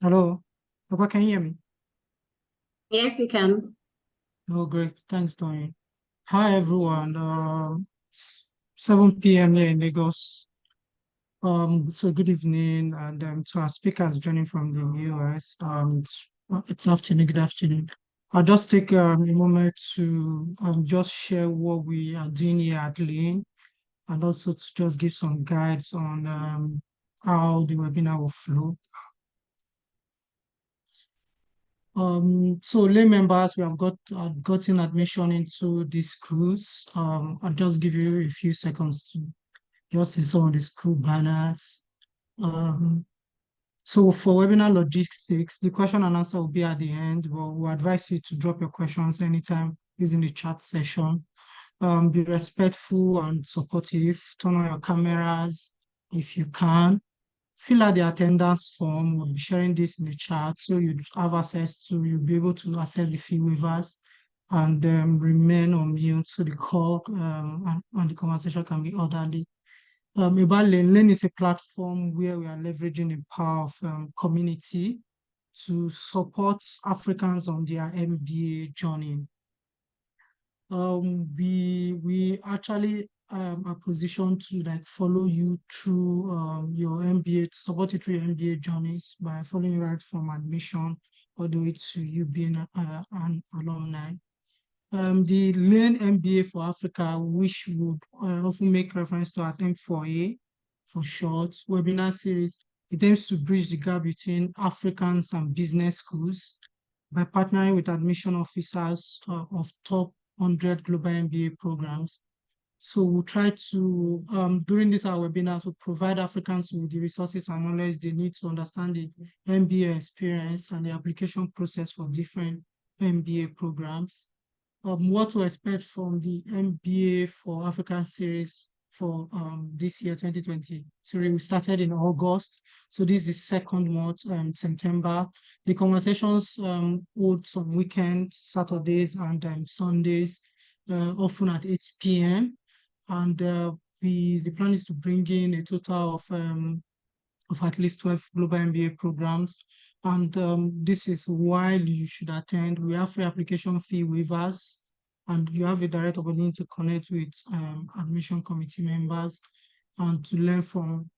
Hello. Papa, can you hear me? Yes, we can. Oh, great. Thanks, Tony. Hi, everyone. 7 p.m. here in Lagos. So good evening, and to our speakers joining from the US. It's afternoon. Good afternoon. I'll just take a moment to just share what we are doing here at Lane, and also to just give some guides on how the webinar will flow. So lay members, we have gotten admission into these schools. I'll just give you a few seconds to just see some of the school banners. Um, so for webinar logistics, the question and answer will be at the end, but we advise you to drop your questions anytime using the chat session. Be respectful and supportive. Turn on your cameras if you can. Fill out the attendance form. We'll be sharing this in the chat so you have access to, you'll be able to access the fee waivers and remain on mute so the call and the conversation can be orderly. About Lane is a platform where we are leveraging the power of community to support Africans on their MBA journey. We actually are positioned to like follow you through your MBA, to support you through your MBA journeys by following you right from admission all the way to you being an alumni. The Learn MBA for Africa, which would often make reference to as M4A for short, webinar series, it aims to bridge the gap between Africans and business schools by partnering with admission officers of top 100 global MBA programs. So we'll try to, during this our webinar, to provide Africans with the resources and knowledge they need to understand the MBA experience and the application process for different MBA programs. What to expect from the MBA for African series for this year, 2023. We started in August. So this is the second month, September. The conversations hold some weekends, Saturdays and Sundays, often at 8 p.m. And the plan is to bring in a total of at least 12 global MBA programs. And this is why you should attend. We have free application fee waivers, and you have a direct opportunity to connect with admission committee members and to learn from,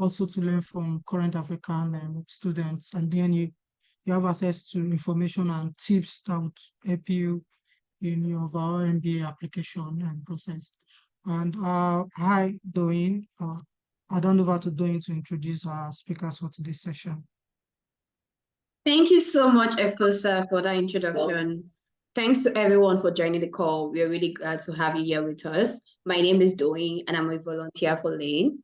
also to learn from current African students. And then you have access to information and tips that would help you in your overall MBA application and process. And hi, Doing. I'll hand over to Doing to introduce our speakers for today's session. Thank you so much, Efosa, for that introduction. Thanks to everyone for joining the call. We're really glad to have you here with us. My name is Doing, and I'm a volunteer for Lane.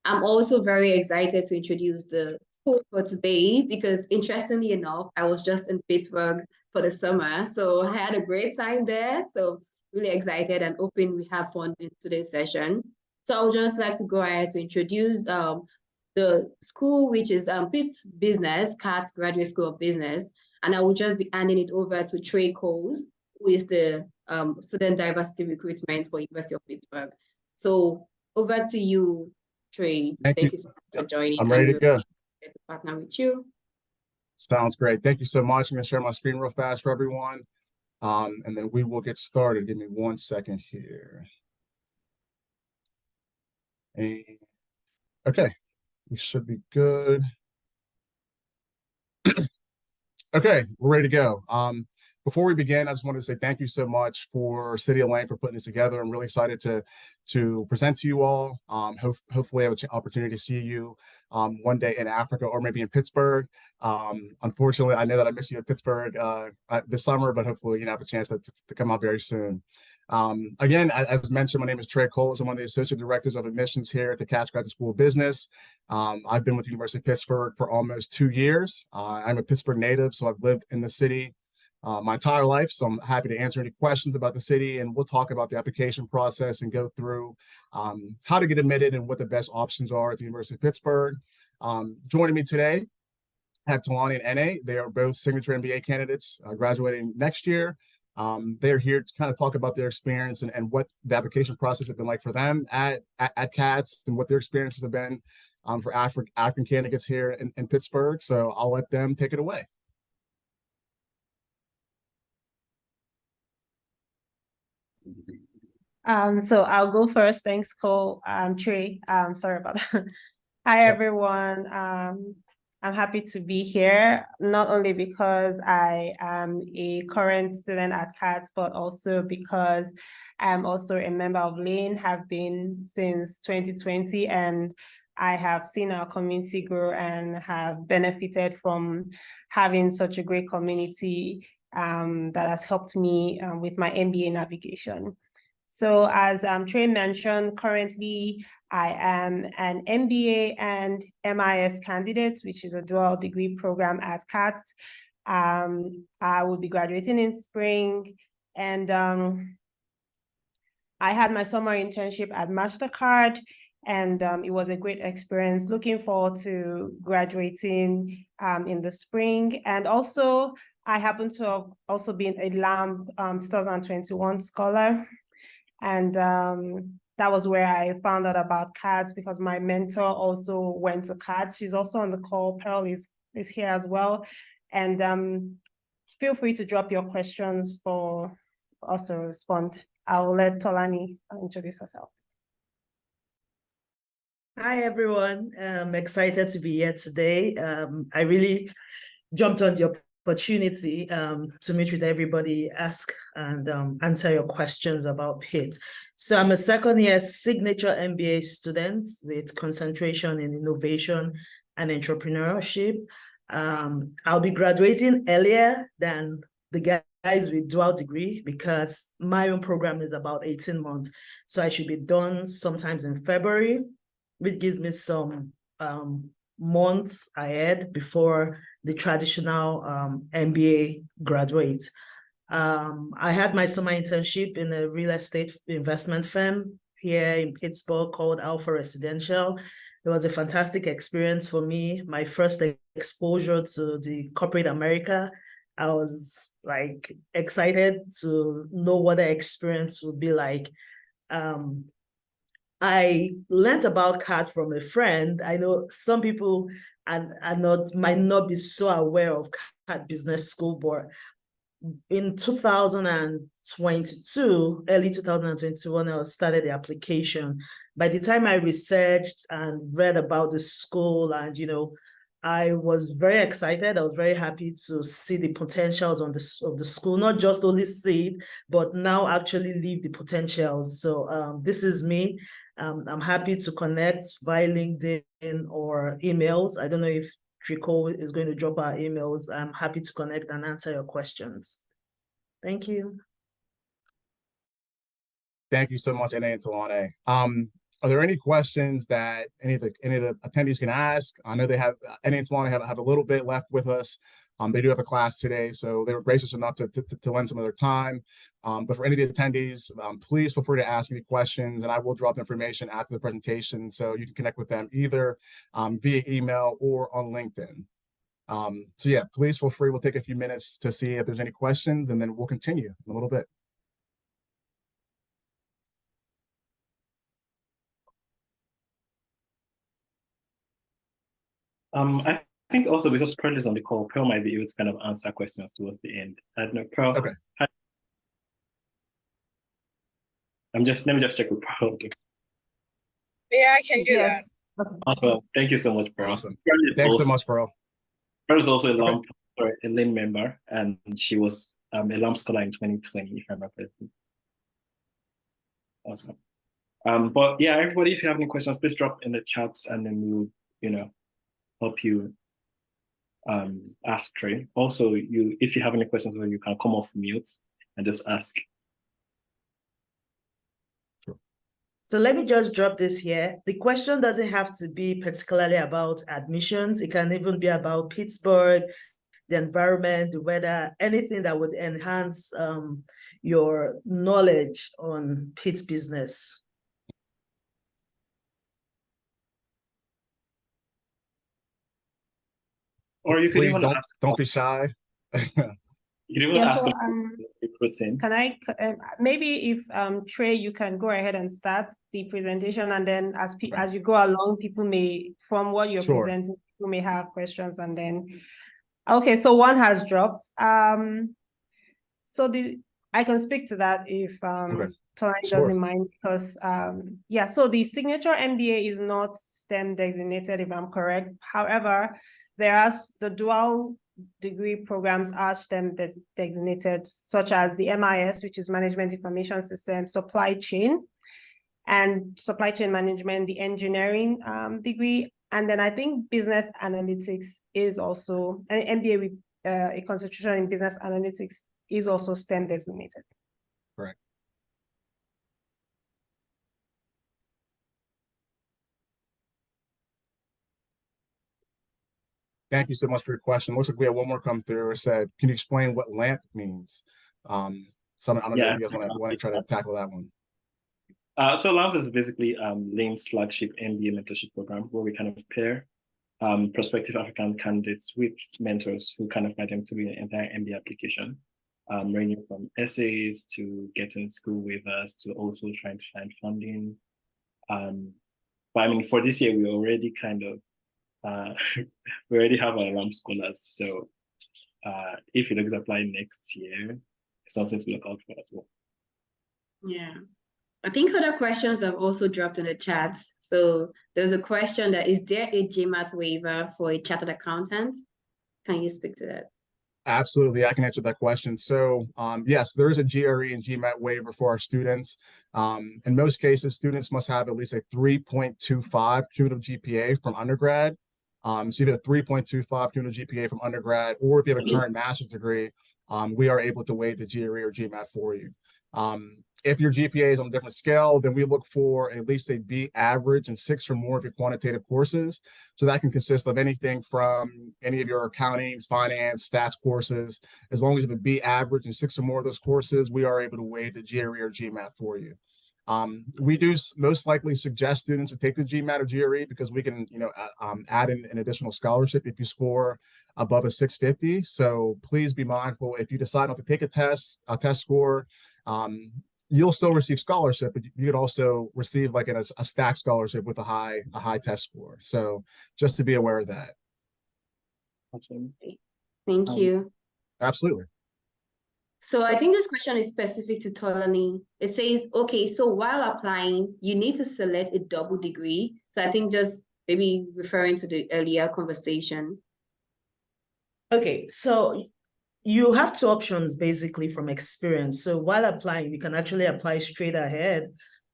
I'm also very excited to introduce the school for today because, interestingly enough, I was just in Pittsburgh for the summer. So I had a great time there. So really excited and hoping we have fun in today's session. So I would just like to go ahead to introduce the school, which is Pitt Business, Katz Graduate School of Business. And I will just be handing it over to Trey Coles, who is the Student Diversity Recruitment for University of Pittsburgh. So over to you, Trey. Thank you. Thank you so much for joining, I'm and ready to we're go. excited to partner with you. Sounds great. Thank you so much. I'm going to share my screen real fast for everyone. And then we will get started. Give me 1 second here. And, okay, we should be good. Okay, we're ready to go. Before we begin, I just wanted to say thank you so much for City of Lane for putting this together. I'm really excited to present to you all. Hopefully I have an opportunity to see you one day in Africa or maybe in Pittsburgh. Unfortunately, I know that I miss you in Pittsburgh this summer, but hopefully you have a chance to come out very soon. Again, as mentioned, my name is Trey Coles. I'm one of the Associate Directors of Admissions here at the Katz Graduate School of Business. I've been with the University of Pittsburgh for almost 2 years. I'm a Pittsburgh native, so I've lived in the city my entire life. So I'm happy to answer any questions about the city, and we'll talk about the application process and go through how to get admitted and what the best options are at the University of Pittsburgh. Joining me today, I have Talani and NA. They are both signature MBA candidates graduating next year. They're here to kind of talk about their experience and what the application process has been like for them at Katz and what their experiences have been for African candidates here in Pittsburgh. So I'll let them take it away. So I'll go first. Thanks, Cole. Trey. Sorry about that. Hi, everyone. I'm happy to be here, not only because I am a current student at Katz, but also because I'm also a member of Lane, have been since 2020, and I have seen our community grow and have benefited from having such a great community that has helped me with my MBA navigation. So as Trey mentioned, currently I am an MBA and MIS candidate, which is a dual degree program at Katz. I will be graduating in spring, and I had my summer internship at MasterCard, and it was a great experience. Looking forward to graduating in the spring. And also, I happen to have also been a LAM 2021 scholar. And that was where I found out about Katz, because my mentor also went to Katz. She's also on the call. Pearl is here as well. And feel free to drop your questions for us to respond. I'll let Tolani introduce herself. Hi, everyone. I'm excited to be here today. I really jumped on the opportunity to meet with everybody, ask and answer your questions about Pitt. So I'm a second-year signature MBA student with concentration in innovation and entrepreneurship. I'll be graduating earlier than the guys with dual degree because my own program is about 18 months. So I should be done sometimes in February, which gives me some months ahead before the traditional MBA graduate. I had my summer internship in a real estate investment firm here in Pittsburgh called Alpha Residential. It was a fantastic experience for me. My first exposure to the corporate America. I was like excited to know what the experience would be like. I learned about CAT from a friend. I know some people might not be so aware of CAT Business School, but in 2022, early 2021, I started the application. By the time I researched and read about the school and, I was very excited. I was very happy to see the potentials of the school, not just only see it, but now actually live the potentials. So this is me. I'm happy to connect via LinkedIn or emails. I don't know if Trico is going to drop our emails. I'm happy to connect and answer your questions. Thank you. Thank you so much, Anna and Talane. Are there any questions that any of the attendees can ask? I know they have, Anna and Talane have a little bit left with us. They do have a class today, so they were gracious enough to lend some of their time. But for any of the attendees, please feel free to ask any questions, and I will drop information after the presentation so you can connect with them either via email or on LinkedIn. So yeah, please feel free. We'll take a few minutes to see if there's any questions, and then we'll continue in a little bit. I think also because Pearl is on the call, Pearl might be able to kind of answer questions towards the end. I don't know, Pearl. Okay. Let me just check with Pearl. Yeah, I can do that. Awesome. Thank you so much, Pearl. Awesome. Thanks so much, Pearl. Pearl is also a LAM member, and she was a LAM scholar in 2020, if I remember correctly. Awesome. But yeah, everybody, if you have any questions, please drop in the chats, and then we'll, help you ask Trey. Also, if you have any questions, you can come off mute and just ask. Sure. So let me just drop this here. The question doesn't have to be particularly about admissions. It can even be about Pittsburgh, the environment, the weather, anything that would enhance your knowledge on Pitt's business. Or you could please even ask. don't be shy. You didn't Yeah, ask so recruiting. can I maybe if Trey, you can go ahead and start the presentation, and then as you go along, people may, from what you're Sure. presenting, people may have questions, and then okay, so one has dropped. So I can speak to that if Okay. Tolani Sure. doesn't mind, because yeah, so the signature MBA is not STEM designated, if I'm correct. However, there are the dual degree programs are STEM designated, such as the MIS, which is Management Information System, Supply Chain, and Supply Chain Management, the engineering degree. And then I think Business Analytics is also an MBA with a concentration in Business Analytics is also STEM designated. Correct. Thank you so much for your question. Looks like we have one more come through. It said, can you explain what LAMP means? I don't know if you guys want to try to tackle that one. So LAMP is basically Lane's flagship MBA mentorship program, where we kind of pair prospective African candidates with mentors who kind of guide them through the entire MBA application, ranging from essays to getting school waivers to also trying to find funding. But I mean, for this year, we already kind of we already have our LAMP scholars. So if you look to apply next year, it's something to look out for as well. Yeah. I think other questions have also dropped in the chat. So there's a question that, is there a GMAT waiver for a chartered accountant? Can you speak to that? Absolutely, I can answer that question. So yes, there is a GRE and GMAT waiver for our students. In most cases, students must have at least a 3.25 cumulative GPA from undergrad. So you have a 3.25 cumulative GPA from undergrad, or if you have a current master's degree, we are able to waive the GRE or GMAT for you. If your GPA is on a different scale, then we look for at least a B average and 6 or more of your quantitative courses. So that can consist of anything from any of your accounting, finance, stats courses. As long as you have a B average and 6 or more of those courses, we are able to waive the GRE or GMAT for you. We do most likely suggest students to take the GMAT or GRE because we can, add in an additional scholarship if you score above a 650. So please be mindful, if you decide not to take a test score, you'll still receive scholarship, but you could also receive like a stack scholarship with a high test score. So just to be aware of that. Thank you. Absolutely. So I think this question is specific to Tolani. It says, okay, so while applying, you need to select a double degree. So I think just maybe referring to the earlier conversation. Okay, so you have 2 options basically from experience. So while applying, you can actually apply straight ahead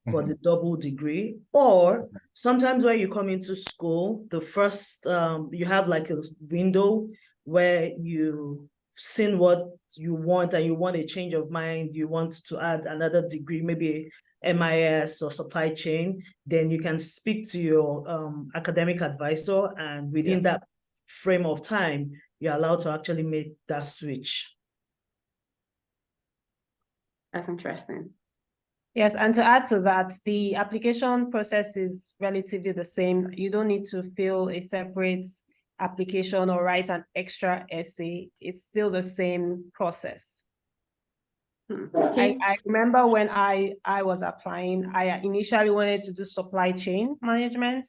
for the double degree, or sometimes when you come into school, the first, you have like a window where you've seen what you want and you want a change of mind, you want to add another degree, maybe MIS or supply chain, then you can speak to your academic advisor, and within that frame of time, you're allowed to actually make that switch. That's interesting. Yes, and to add to that, the application process is relatively the same. You don't need to fill a separate application or write an extra essay. It's still the same process. Okay. I remember when I was applying, I initially wanted to do supply chain management,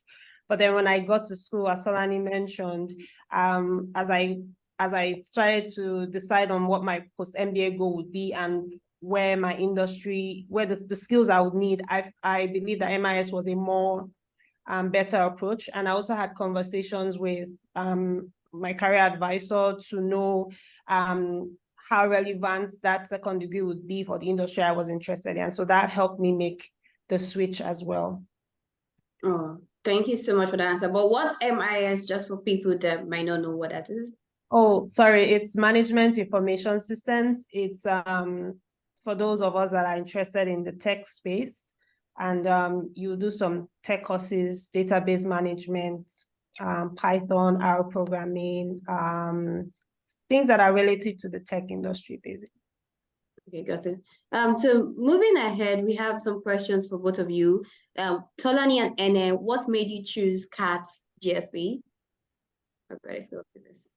but then when I got to school, as Solani mentioned, as I started to decide on what my post-MBA goal would be and where my industry, where the skills I would need, I believe that MIS was a more better approach. And I also had conversations with my career advisor to know how relevant that second degree would be for the industry I was interested in. So that helped me make the switch as well. Oh, thank you so much for the answer. But what's MIS, just for people that might not know what that is? Oh, sorry, it's Management Information Systems. It's for those of us that are interested in the tech space, and you do some tech courses, database management, Python, R programming, things that are related to the tech industry, basically. Okay, got it. So moving ahead, we have some questions for both of you. Tolani and Ene, what made you choose Katz GSB? Okay, let's go with this.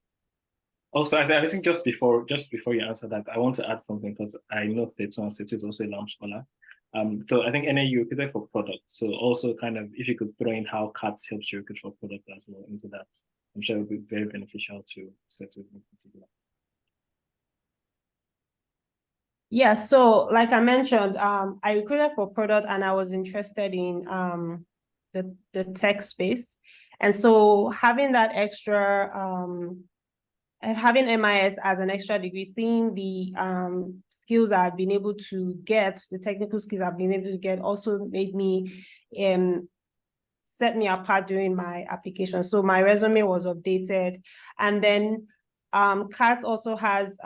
Also, I think just before you answer that, I want to add something because I know Setu and Setu is also a LAM scholar. So I think NAU recruited for product. So also kind of if you could throw in how Katz helps you recruit for product as well into that, I'm sure it would be very beneficial to Setu in particular. Yeah, so like I mentioned, I recruited for product and I was interested in the tech space. And so having that extra, having MIS as an extra degree, seeing the skills I've been able to get, the technical skills I've been able to get also made me, set me apart during my application. So my resume was updated. And then Katz also has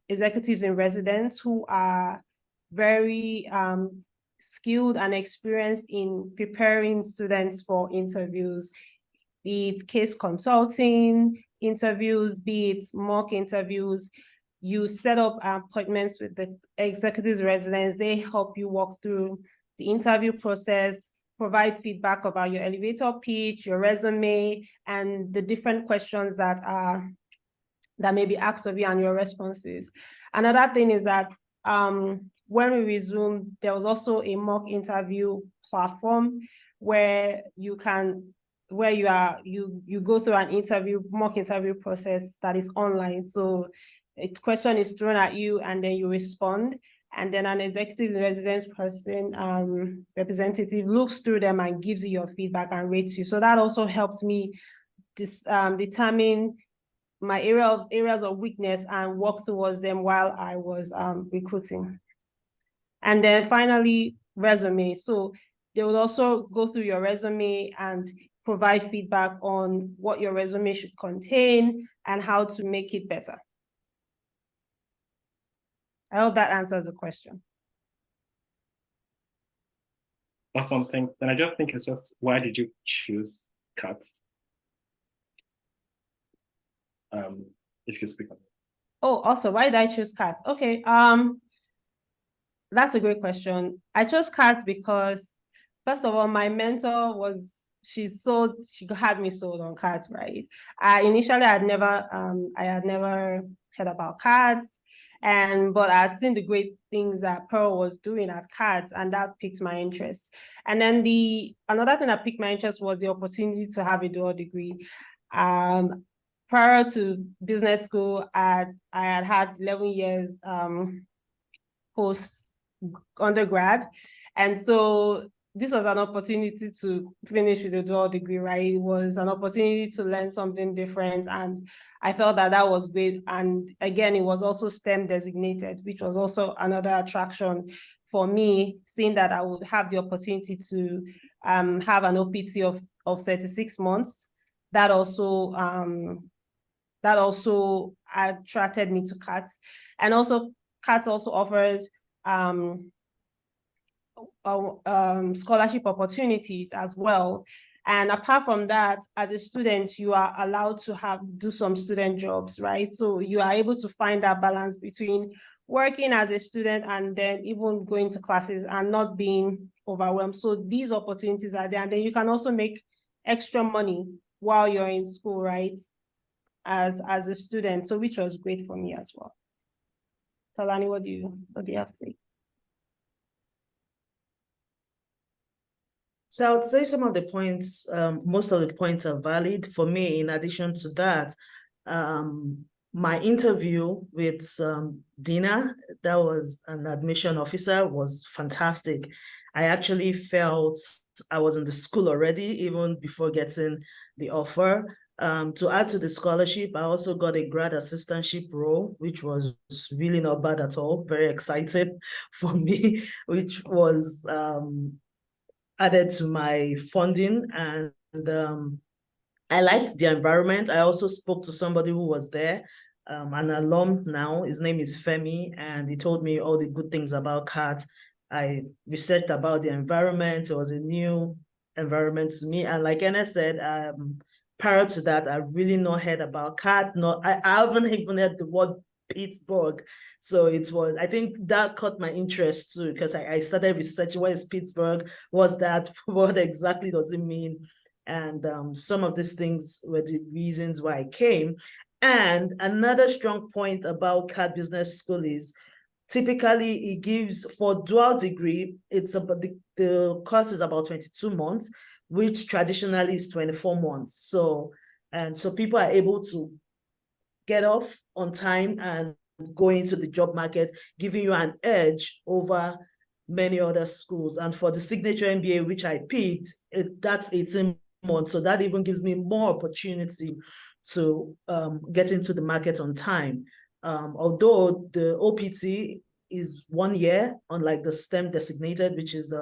executives in residence who are very skilled and experienced in preparing students for interviews, be it case consulting interviews, be it mock interviews. You set up appointments with the executives residence. They help you walk through the interview process, provide feedback about your elevator pitch, your resume, and the different questions that may be asked of you and your responses. Another thing is that when we resumed, there was also a mock interview platform where you go through an mock interview process that is online. So a question is thrown at you and then you respond. And then an executive residence person, representative looks through them and gives you your feedback and rates you. So that also helped me determine my areas of weakness and work towards them while I was recruiting. And then finally, resume. So they would also go through your resume and provide feedback on what your resume should contain and how to make it better. I hope that answers the question. Awesome, thanks. And I just think it's just, why did you choose Katz? If you speak on it. Oh, also, why did I choose Katz? Okay, that's a great question. I chose Katz because, first of all, my mentor was, she had me sold on Katz, right? Initially, I had never heard about Katz, but I had seen the great things that Pearl was doing at Katz, and that piqued my interest. And then another thing that piqued my interest was the opportunity to have a dual degree. Prior to business school, I had 11 years post undergrad, and so this was an opportunity to finish with a dual degree, right? It was an opportunity to learn something different, and I felt that was great. And again, it was also STEM designated, which was also another attraction for me, seeing that I would have the opportunity to have an OPT of 36 months. That also attracted me to Katz. And also Katz also offers scholarship opportunities as well. And apart from that, as a student, you are allowed to do some student jobs, right? So you are able to find that balance between working as a student and then even going to classes and not being overwhelmed. So these opportunities are there. And then you can also make extra money while you're in school, right? As a student, so which was great for me as well. Talani, what do you have to say? So I would say some of the points, most of the points are valid. For me, in addition to that, my interview with Dina, that was an admission officer, was fantastic. I actually felt I was in the school already, even before getting the offer. To add to the scholarship, I also got a grad assistantship role, which was really not bad at all. Very excited for me, which was added to my funding. And I liked the environment. I also spoke to somebody who was there, an alum now. His name is Femi, and he told me all the good things about Katz. I researched about the environment. It was a new environment to me. And like Anna said, prior to that, I really not heard about Katz. I haven't even heard the word Pittsburgh. So I think that caught my interest too, because I started researching what is Pittsburgh, what's that, what exactly does it mean? And some of these things were the reasons why I came. And another strong point about Katz Business School is typically it gives, for dual degree, it's about the course is about 22 months, which traditionally is 24 months. So people are able to get off on time and go into the job market, giving you an edge over many other schools. And for the signature MBA, which I picked, that's 18 months. So that even gives me more opportunity to get into the market on time. Although the OPT is 1 year, unlike the STEM designated, which is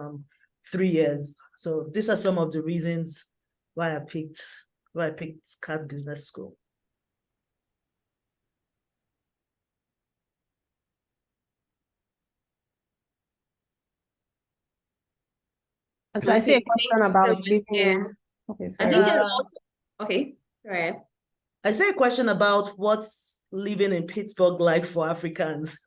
3 years. So these are some of the reasons why I picked Katz Business School. And so I see a question about living. Yeah. Okay, I sorry. think there's also okay. All right. I say a question about what's living in Pittsburgh like for Africans.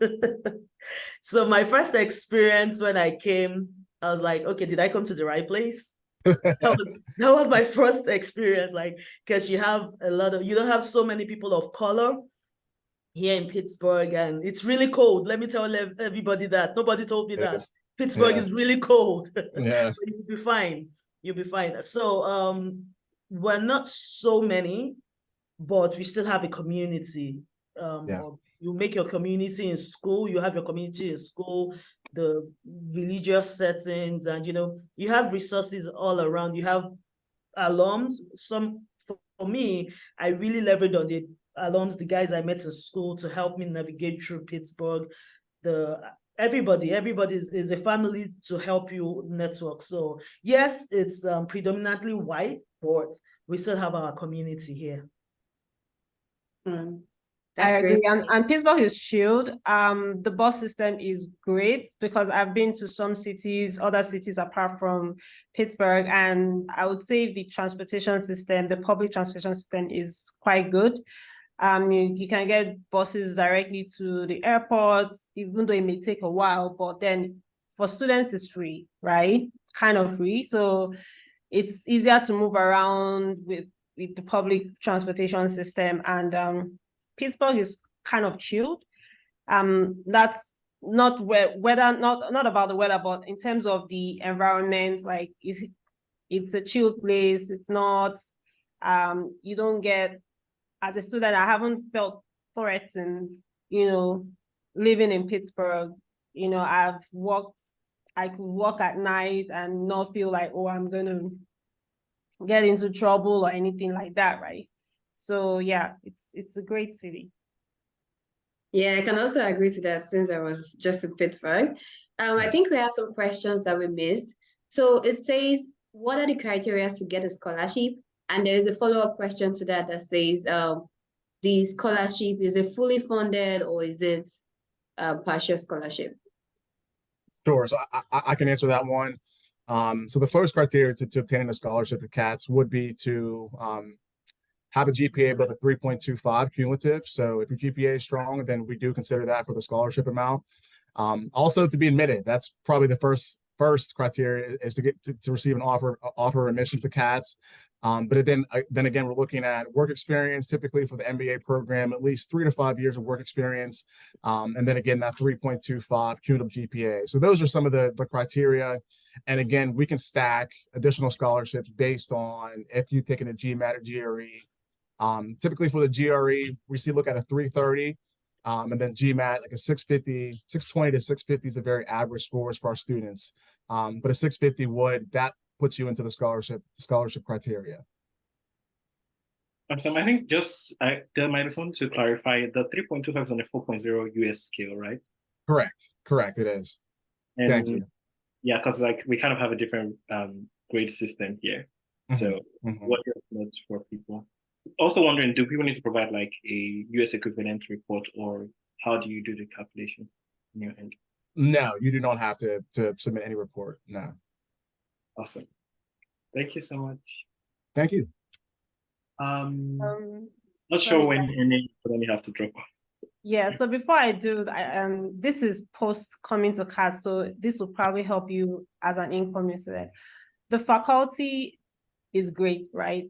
So my first experience when I came, I was like, okay, did I come to the right place? That was my first experience, like, because you don't have so many people of color here in Pittsburgh, and it's really cold. Let me tell everybody that. Nobody told me that. Pittsburgh is really cold. Yeah. But you'll be fine. You'll be fine. So we're not so many, but we still have a community. You make your community in school, you have your community in school, the religious settings, and you have resources all around. You have alums. For me, I really leveraged on the alums, the guys I met in school, to help me navigate through Pittsburgh. Everybody is a family to help you network. So yes, it's predominantly white, but we still have our community here. That's I agree. great. And Pittsburgh is chilled. The bus system is great because I've been to some cities, other cities apart from Pittsburgh, and I would say the transportation system, the public transportation system is quite good. You can get buses directly to the airport, even though it may take a while, but then for students it's free, right? Kind of free. So it's easier to move around with the public transportation system, and Pittsburgh is kind of chilled. That's not not about the weather, but in terms of the environment, like it's a chilled place. It's not you don't get, as a student, I haven't felt threatened, living in Pittsburgh. I could walk at night and not feel like, oh, I'm going to get into trouble or anything like that, right? So yeah, it's a great city. Yeah, I can also agree to that since I was just in Pittsburgh. I think we have some questions that we missed. So it says, what are the criteria to get a scholarship? And there is a follow-up question to that says, the scholarship, is it fully funded or is it a partial scholarship? Sure. So I can answer that one. So the first criteria to obtaining a scholarship at Katz would be to have a GPA above a 3.25 cumulative. So if your GPA is strong, then we do consider that for the scholarship amount. Also, to be admitted, that's probably the first criteria, is to get to receive an offer admission to Katz. But then again, we're looking at work experience, typically for the MBA program, at least 3 to 5 years of work experience. And then again, that 3.25 cumulative GPA. So those are some of the criteria. And again, we can stack additional scholarships based on if you've taken a GMAT or GRE. Typically for the GRE, we look at a 330, and then GMAT, like a 650, 620 to 650 is a very average scores for our students. But a 650 that puts you into the scholarship criteria. So I think I might just want to clarify, the 3.25 is on the 4.0 US scale, right? Correct, it is. And thank you. Yeah, because we kind of have a different grade system here. So what are your notes for people? Also wondering, do people need to provide like a US equivalent report, or how do you do the calculation on your end? No, you do not have to submit any report. No. Awesome. Thank you so much. Thank you. Not sure when you have to drop off. Yeah, so before I do, this is post coming to Katz, so this will probably help you as an incoming student. The faculty is great, right?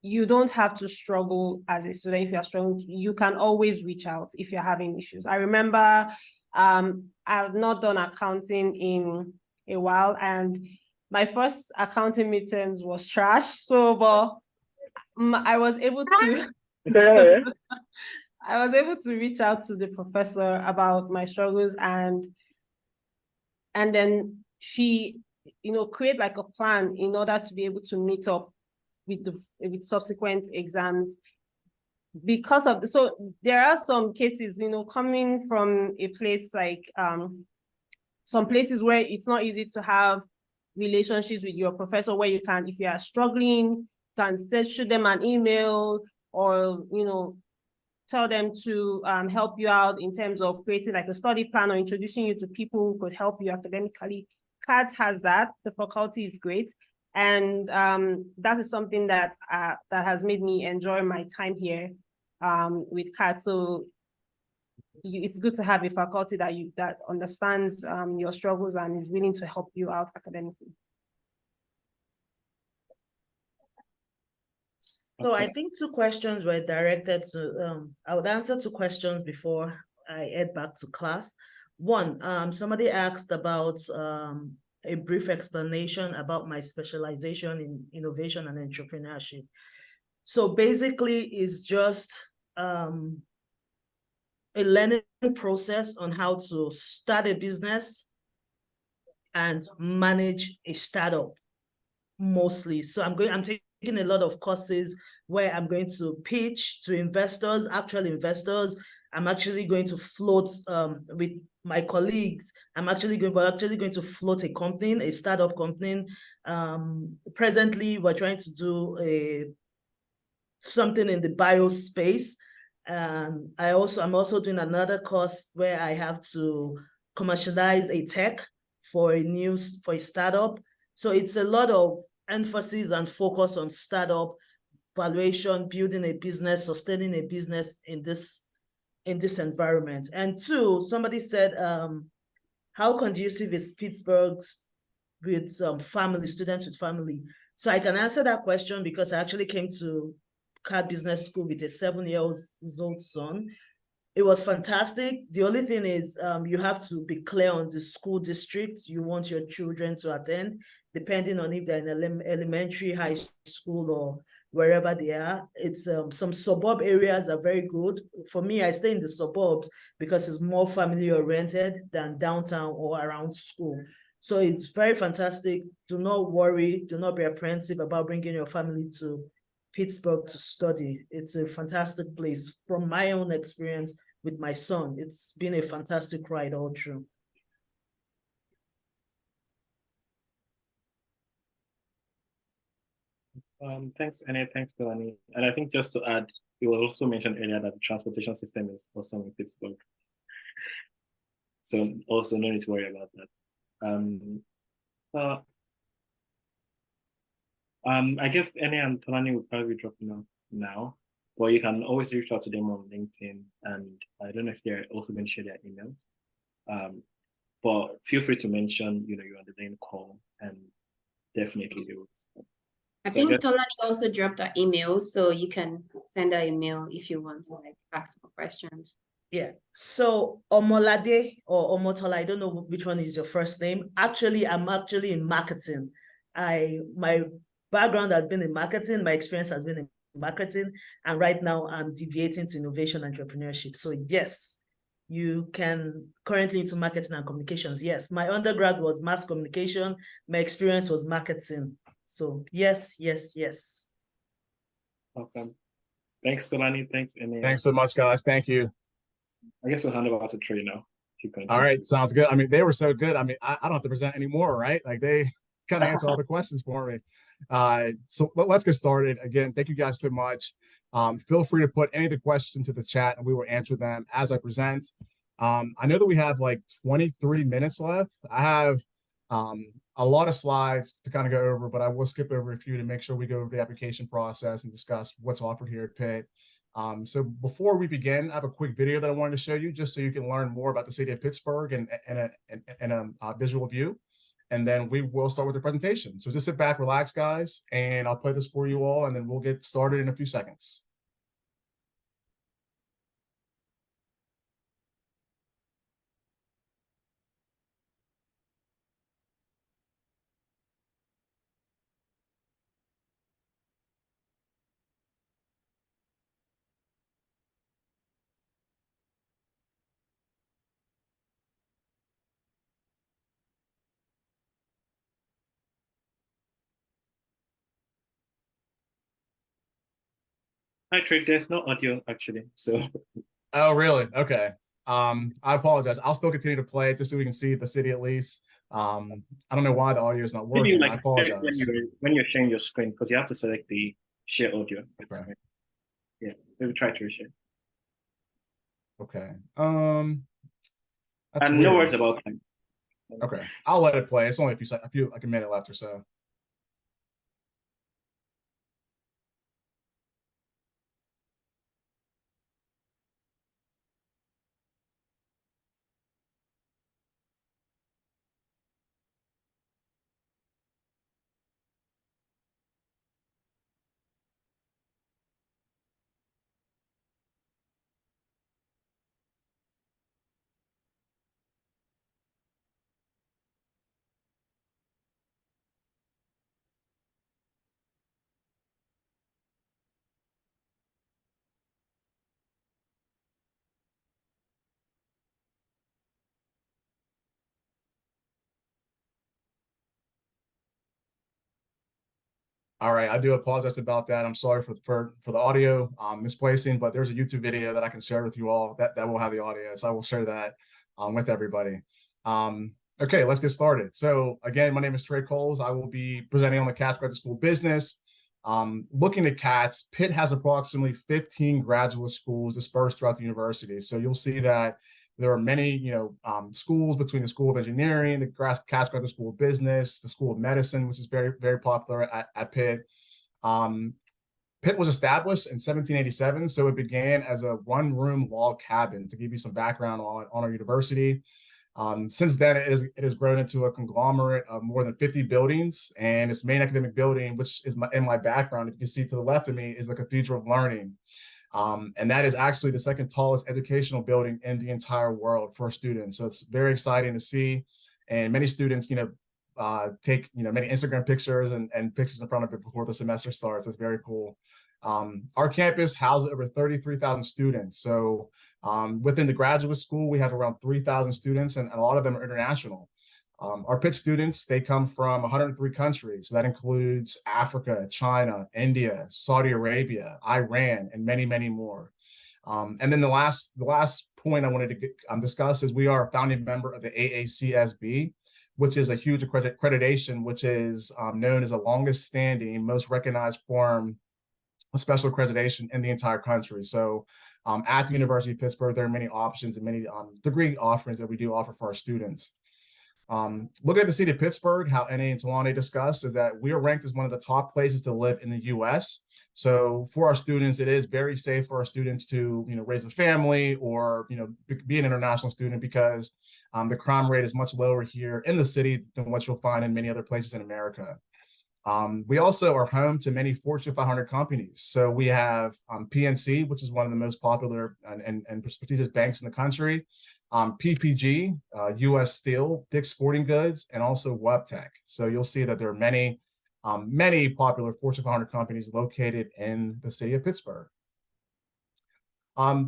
you don't have to struggle as a student. If you're struggling, you can always reach out if you're having issues. I remember I've not done accounting in a while, and my first accounting meetings was trash. So, but I was able to I was able to reach out to the professor about my struggles, and then she, create like a plan in order to be able to meet up with subsequent exams. Because of so there are some cases, coming from a place like some places where it's not easy to have relationships with your professor, where you can, if you are struggling, can shoot them an email, or tell them to help you out in terms of creating like a study plan or introducing you to people who could help you academically. Katz has that. The faculty is great. And that is something that has made me enjoy my time here with Katz. So it's good to have a faculty that understands your struggles and is willing to help you out academically. So I think 2 questions were directed to, I would answer 2 questions before I head back to class. One, somebody asked about a brief explanation about my specialization in innovation and entrepreneurship. So basically, it's just a learning process on how to start a business and manage a startup mostly. So I'm taking a lot of courses where I'm going to pitch to investors, actual investors. I'm actually going to float with my colleagues. We're actually going to float a company, a startup company. Presently, we're trying to do something in the bio space. I'm also doing another course where I have to commercialize a tech for a startup. So it's a lot of emphasis and focus on startup valuation, building a business, sustaining a business in this environment. And 2, somebody said, how conducive is Pittsburgh with students with family? So I can answer that question because I actually came to Katz Business School with a 7-year-old son. It was fantastic. The only thing is you have to be clear on the school district you want your children to attend, depending on if they're in elementary, high school, or wherever they are. It's some suburb areas are very good. For me, I stay in the suburbs because it's more family oriented than downtown or around school. So it's very fantastic. Do not worry. Do not be apprehensive about bringing your family to Pittsburgh to study. It's a fantastic place. From my own experience with my son, it's been a fantastic ride all through. Thanks, Annie. Thanks, Delaney. And I think just to add, you also mentioned earlier that the transportation system is awesome in Pittsburgh. So also no need to worry about that. I guess Annie and Delaney will probably be dropping off now, but you can always reach out to them on LinkedIn, and I don't know if they're also going to share their emails. But feel free to mention, you're on the main call, and definitely they will. I think Tolani also dropped an email, so you can send an email if you want to ask more questions. Yeah. So Omolade or Omotola, I don't know which one is your first name. Actually, I'm actually in marketing. My background has been in marketing. My experience has been in marketing, and right now I'm deviating to innovation and entrepreneurship. So yes, you can currently into marketing and communications. Yes, my undergrad was mass communication. My experience was marketing. So yes. Awesome. Thanks, Delaney. Thanks, Annie. Thanks so much, guys. Thank you. I guess we'll hand over to Trey now. All right, sounds good. I mean, they were so good. I mean, I don't have to present anymore, right? Like they kind of answer all the questions for me. So let's get started. Again, thank you guys so much. Feel free to put any of the questions to the chat and we will answer them as I present. I know that we have like 23 minutes left. I have a lot of slides to kind of go over, but I will skip over a few to make sure we go over the application process and discuss what's offered here at Pitt. So before we begin, I have a quick video that I wanted to show you just so you can learn more about the city of Pittsburgh and a visual view. and then we will start with the presentation. So just sit back, relax, guys, and I'll play this for you all, and then we'll get started in a few seconds. Hi, Trey. There's no audio actually, so. Oh, really? Okay. I apologize. I'll still continue to play it just so we can see the city at least. I don't know why the audio is not Maybe working. like I apologize. when you're sharing your screen, because you have to select the share audio. Okay. Yeah, maybe try to share. Okay. And no worries about time. Okay, I'll let it play. It's only like a minute left or so. All right, I do apologize about that. I'm sorry for the audio misplacing, but there's a YouTube video that I can share with you all that will have the audio, so I will share that with everybody. Okay, let's get started. So again, my name is Trey Coles. I will be presenting on the Katz Graduate School of Business. Looking at Katz, Pitt has approximately 15 graduate schools dispersed throughout the university. So you'll see that there are many, schools between the School of Engineering, the Katz Graduate School of Business, the School of Medicine, which is very, very popular at Pitt. Pitt was established in 1787, so it began as a one-room log cabin. To give you some background on our university, since then it has grown into a conglomerate of more than 50 buildings, and its main academic building, which is in my background, if you can see to the left of me, is the Cathedral of Learning. And that is actually the second tallest educational building in the entire world for students. So it's very exciting to see. And many students, take, many Instagram pictures and pictures in front of it before the semester starts. It's very cool. Our campus houses over 33,000 students. So within the graduate school, we have around 3,000 students, and a lot of them are international. Our Pitt students, they come from 103 countries. So that includes Africa, China, India, Saudi Arabia, Iran, and many, many more. And then the last point I wanted to discuss is we are a founding member of the AACSB, which is a huge accreditation, which is known as the longest standing, most recognized form of special accreditation in the entire country. So at the University of Pittsburgh, there are many options and many degree offerings that we do offer for our students. Looking at the city of Pittsburgh, how NA and Talani discussed is that we are ranked as one of the top places to live in the U.S. So for our students, it is very safe for our students to, raise a family or, be an international student, because the crime rate is much lower here in the city than what you'll find in many other places in America. We also are home to many Fortune 500 companies. So we have PNC, which is one of the most popular and prestigious banks in the country, PPG, US Steel, Dick's Sporting Goods, and also WebTech. So you'll see that there are many popular Fortune 500 companies located in the city of Pittsburgh.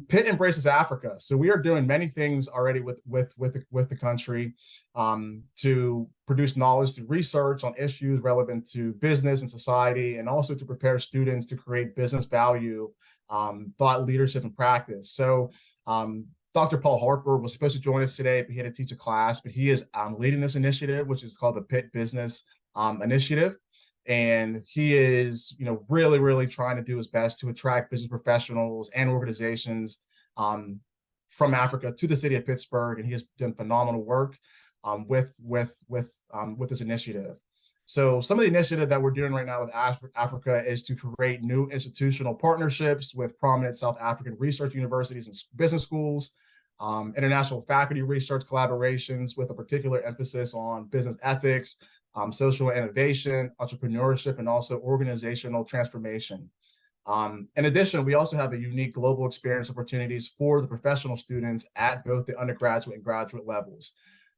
Pitt embraces Africa. So we are doing many things already with the country to produce knowledge through research on issues relevant to business and society, and also to prepare students to create business value, thought leadership, and practice. So Dr. Paul Harper was supposed to join us today, but he had to teach a class, but he is leading this initiative, which is called the Pitt Business Initiative. And he is, really, really trying to do his best to attract business professionals and organizations from Africa to the city of Pittsburgh. And he has done phenomenal work with this initiative. So some of the initiative that we're doing right now with Africa is to create new institutional partnerships with prominent South African research universities and business schools. international faculty research collaborations with a particular emphasis on business ethics, social innovation, entrepreneurship, and also organizational transformation. In addition, we also have a unique global experience opportunities for the professional students at both the undergraduate and graduate levels.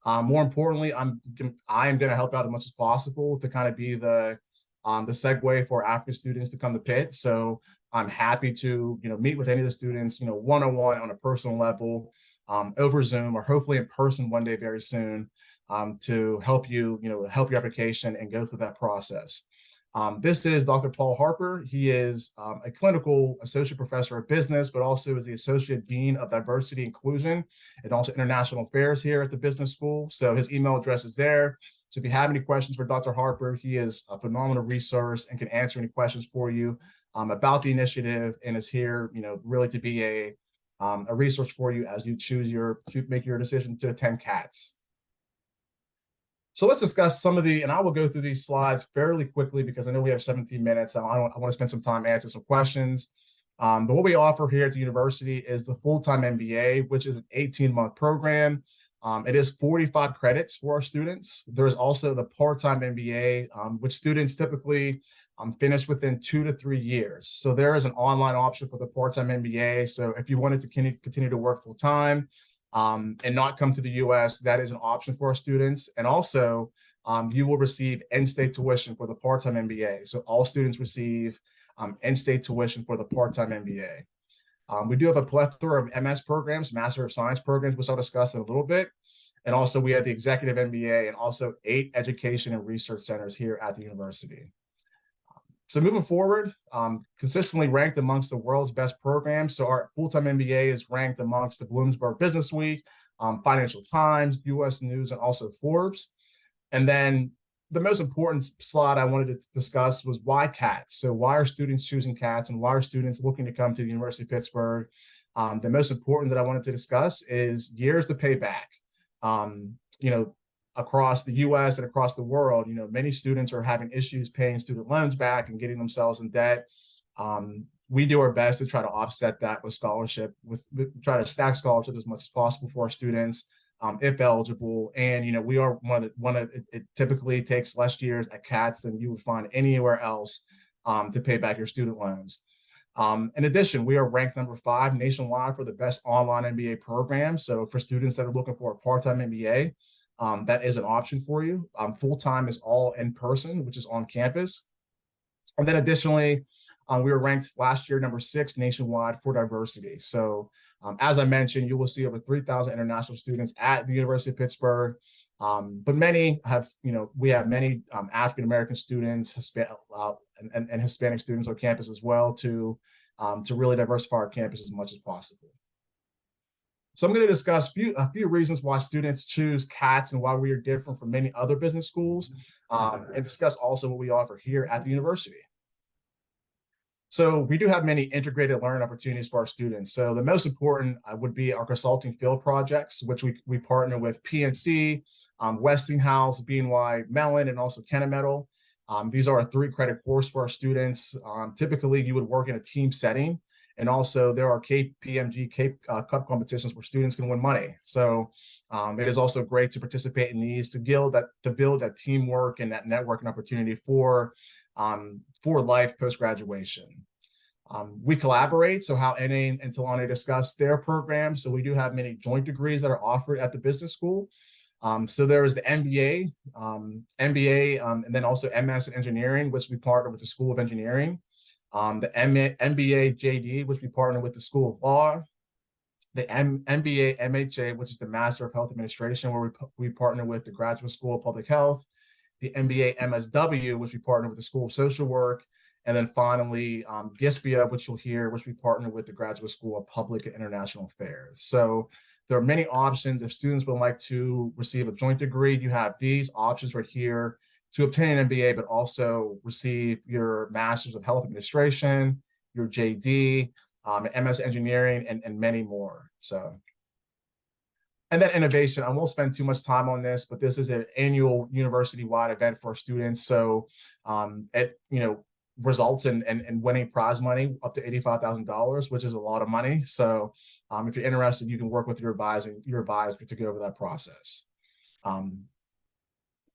More importantly, I am going to help out as much as possible to kind of be the segue for African students to come to Pitt. So I'm happy to meet with any of the students one-on-one on a personal level, over Zoom, or hopefully in person one day very soon, to help help your application and go through that process. This is Dr. Paul Harper. He is a clinical associate professor of business, but also is the associate dean of diversity inclusion and also international affairs here at the business school. So his email address is there. So if you have any questions for Dr. Harper, he is a phenomenal resource and can answer any questions for you about the initiative, and is here, really to be a resource for you as you make your decision to attend Katz. So let's discuss some of and I will go through these slides fairly quickly because I know we have 17 minutes. I want to spend some time answering some questions. But what we offer here at the university is the full-time MBA, which is an 18-month program. It is 45 credits for our students. There's also the part-time MBA, which students typically finish within 2 to 3 years. So there is an online option for the part-time MBA. So if you wanted to continue to work full-time, and not come to the US, that is an option for our students. And also, you will receive in-state tuition for the part-time MBA. So all students receive in-state tuition for the part-time MBA. We do have a plethora of MS programs, Master of Science programs, which I'll discuss in a little bit. And also we have the Executive MBA and also 8 education and research centers here at the university. So moving forward, consistently ranked amongst the world's best programs. So our full-time MBA is ranked amongst the Bloomberg Business Week, Financial Times, US News, and also Forbes. And then the most important slide I wanted to discuss was why Katz. So why are students choosing Katz, and why are students looking to come to the University of Pittsburgh? The most important that I wanted to discuss is years to pay back. Across the US and across the world, many students are having issues paying student loans back and getting themselves in debt. We do our best to try to offset that with scholarship, try to stack scholarship as much as possible for our students, if eligible. And, we are it typically takes less years at Katz than you would find anywhere else to pay back your student loans. In addition, we are ranked number 5 nationwide for the best online MBA program. So for students that are looking for a part-time MBA, that is an option for you. Full-time is all in person, which is on campus. And then additionally, we were ranked last year number 6 nationwide for diversity. So as I mentioned, you will see over 3,000 international students at the University of Pittsburgh. But many have, we have many African-American students, and Hispanic students on campus as well to really diversify our campus as much as possible. So I'm going to discuss a few reasons why students choose Katz and why we are different from many other business schools, and discuss also what we offer here at the university. So we do have many integrated learning opportunities for our students. So the most important would be our consulting field projects, which we partner with PNC, Westinghouse, BNY Mellon, and also Kennametal. These are a 3-credit course for our students. Typically, you would work in a team setting. And also there are KPMG Cup competitions where students can win money. So it is also great to participate in these to build that teamwork and that networking opportunity for life post-graduation. We collaborate, so how NA and Talani discuss their programs. So we do have many joint degrees that are offered at the business school. So there is the MBA, and then also MS in engineering, which we partner with the School of Engineering. The MBA JD, which we partner with the School of Law, the MBA MHA, which is the Master of Health Administration, where we partner with the Graduate School of Public Health, the MBA MSW, which we partner with the School of Social Work, and then finally GISPIA, which we partner with the Graduate School of Public and International Affairs. So there are many options. If students would like to receive a joint degree, you have these options right here to obtain an MBA, but also receive your Masters of Health Administration, your JD, MS Engineering, and many more. So, and then innovation. I won't spend too much time on this, but this is an annual university-wide event for students. So, results in winning prize money up to $85,000, which is a lot of money. So if you're interested, you can work with your advisor to go over that process.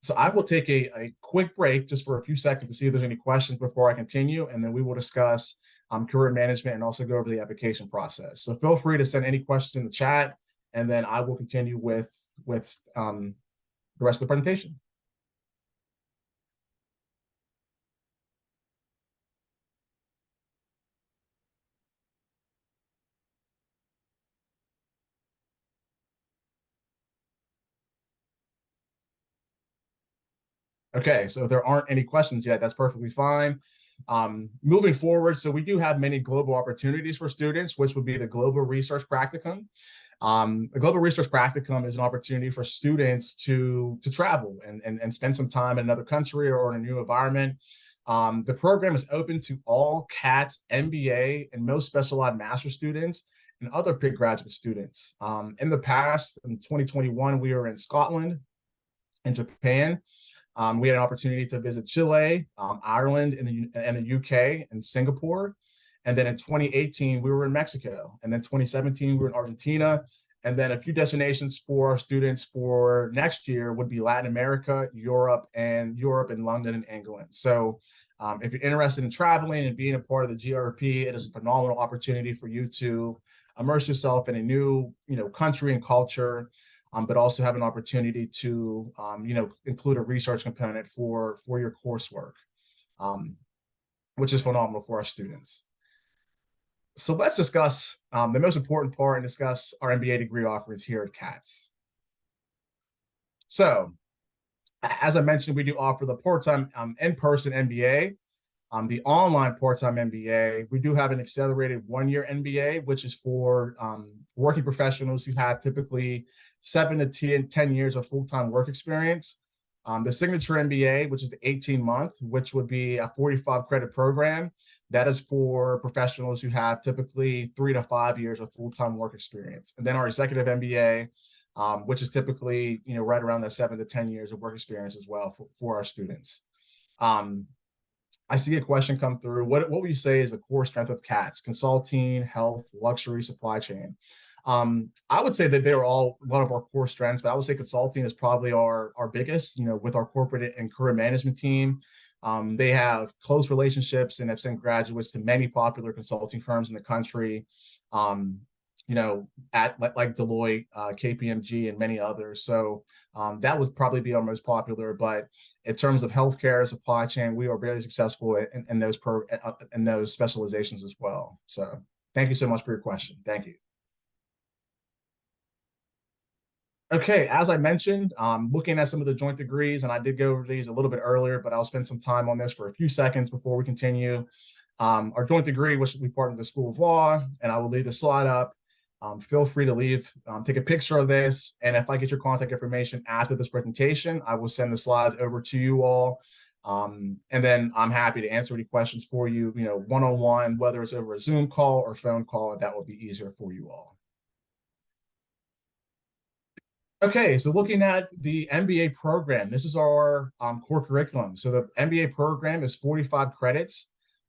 So I will take a quick break just for a few seconds to see if there's any questions before I continue, and then we will discuss career management and also go over the application process. So feel free to send any questions in the chat, and then I will continue with the rest of the presentation. Okay, so if there aren't any questions yet, that's perfectly fine. Moving forward, so we do have many global opportunities for students, which would be the Global Research Practicum. The Global Research Practicum is an opportunity for students to travel and spend some time in another country or in a new environment. The program is open to all Katz, MBA, and most specialized master students and other Pitt graduate students. In the past, in 2021, we were in Scotland and Japan. We had an opportunity to visit Chile, Ireland, and the UK, and Singapore. And then in 2018, we were in Mexico. And then 2017, we were in Argentina. And then a few destinations for our students for next year would be Latin America, Europe, and London and England. So if you're interested in traveling and being a part of the GRP, it is a phenomenal opportunity for you to immerse yourself in a new, country and culture. But also have an opportunity to, include a research component for your coursework, which is phenomenal for our students. So let's discuss the most important part and discuss our MBA degree offerings here at Katz. So, as I mentioned, we do offer the part-time in-person MBA. The online part-time MBA, we do have an accelerated one-year MBA, which is for working professionals who have typically 7 to 10 years of full-time work experience. The signature MBA, which is the 18-month, which would be a 45-credit program, that is for professionals who have typically 3 to 5 years of full-time work experience. And then our executive MBA, which is typically right around the 7 to 10 years of work experience as well for our students. I see a question come through. What would you say is the core strength of Katz? Consulting, health, luxury, supply chain. I would say that they are all one of our core strengths, but I would say consulting is probably our biggest, with our corporate and career management team. They have close relationships and have sent graduates to many popular consulting firms in the country. At like Deloitte, KPMG, and many others. So that would probably be our most popular. But in terms of healthcare, supply chain, we are very successful in those specializations as well. So thank you so much for your question. Thank you. Okay, as I mentioned, looking at some of the joint degrees, and I did go over these a little bit earlier, but I'll spend some time on this for a few seconds before we continue. Our joint degree, which we partnered with the School of Law, and I will leave the slide up. Feel free to take a picture of this. And if I get your contact information after this presentation, I will send the slides over to you all. And then I'm happy to answer any questions for you, one-on-one, whether it's over a Zoom call or phone call, if that will be easier for you all. Okay, so looking at the MBA program, this is our core curriculum. So the MBA program is 45 credits.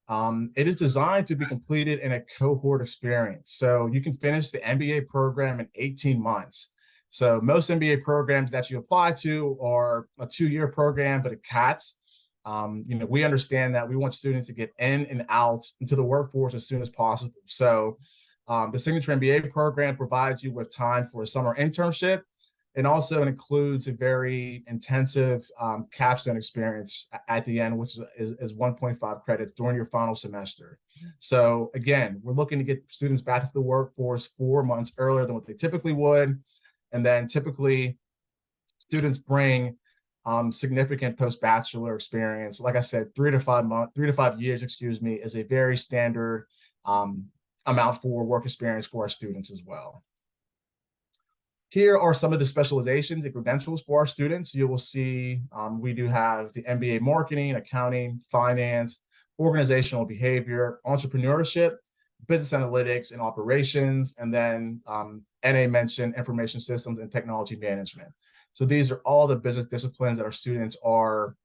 It is designed to be completed in a cohort experience. So you can finish the MBA program in 18 months. So most MBA programs that you apply to are a 2-year program, but at Katz, we understand that we want students to get in and out into the workforce as soon as possible. So the Signature MBA program provides you with time for a summer internship. And also it includes a very intensive capstone experience at the end, which is 1.5 credits during your final semester. So again, we're looking to get students back into the workforce 4 months earlier than what they typically would. And then typically students bring significant post-bachelor experience. Like I said, 3 to 5 years, is a very standard amount for work experience for our students as well. Here are some of the specializations and credentials for our students. You will see we do have the MBA Marketing, Accounting, Finance, Organizational Behavior, Entrepreneurship, Business Analytics, and Operations, and then NA mentioned Information Systems and Technology Management. So these are all the business disciplines that our students are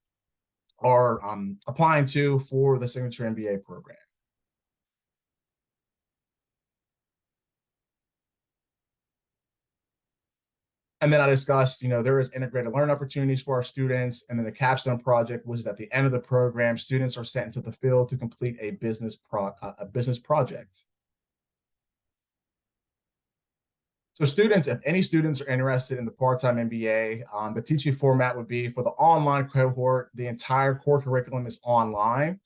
are applying to for the Signature MBA program. And then I discussed, there is integrated learning opportunities for our students. And then the capstone project was at the end of the program, students are sent into the field to complete a business project. So students, if any students are interested in the part-time MBA, the teaching format would be for the online cohort, the entire core curriculum is online.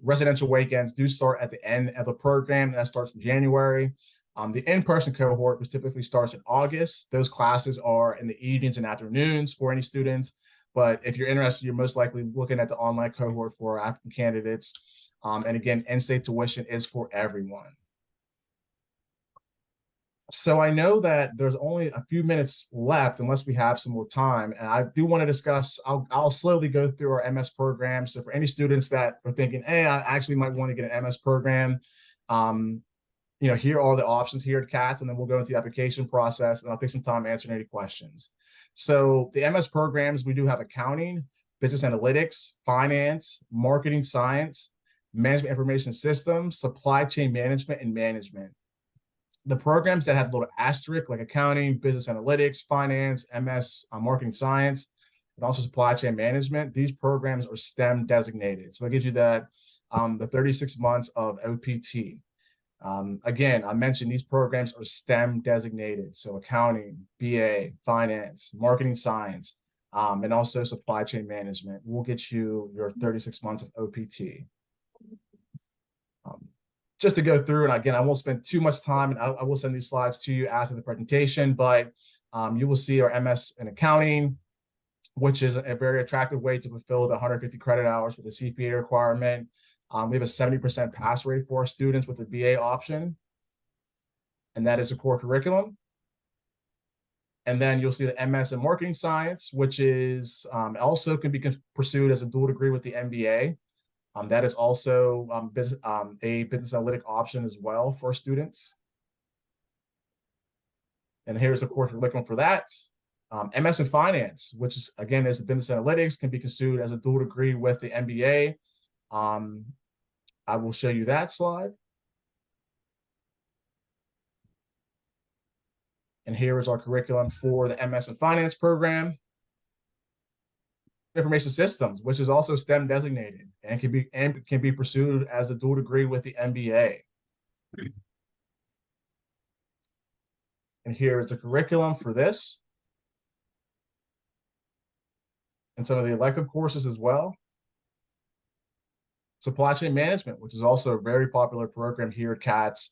Residential weekends do start at the end of the program. That starts in January. The in-person cohort, which typically starts in August, those classes are in the evenings and afternoons for any students. But if you're interested, you're most likely looking at the online cohort for applicant candidates. And again, in-state tuition is for everyone. So I know that there's only a few minutes left unless we have some more time. And I do want to discuss, I'll slowly go through our MS program. So for any students that are thinking, hey, I actually might want to get an MS program, here are the options here at Katz, and then we'll go into the application process, and I'll take some time answering any questions. So the MS programs, we do have accounting, business analytics, finance, marketing science, management information systems, supply chain management, and management. The programs that have a little asterisk, like accounting, business analytics, finance, MS, marketing science, and also supply chain management, these programs are STEM designated. So that gives you that the 36 months of OPT. Again, I mentioned these programs are STEM designated. So accounting, BA, finance, marketing science, and also supply chain management will get you your 36 months of OPT. Just to go through, and again, I won't spend too much time, and I will send these slides to you after the presentation, but you will see our MS in accounting, which is a very attractive way to fulfill the 150 credit hours with the CPA requirement. We have a 70% pass rate for our students with the BA option, and that is a core curriculum. And then you'll see the MS in marketing science, which is also can be pursued as a dual degree with the MBA. That is also a business analytic option as well for students. And here's the core curriculum for that. MS in finance, which is, again, is the business analytics, can be pursued as a dual degree with the MBA. I will show you that slide. And here is our curriculum for the MS in finance program. Information systems, which is also STEM designated and can be pursued as a dual degree with the MBA. And here is a curriculum for this, and some of the elective courses as well. Supply chain management, which is also a very popular program here at Katz.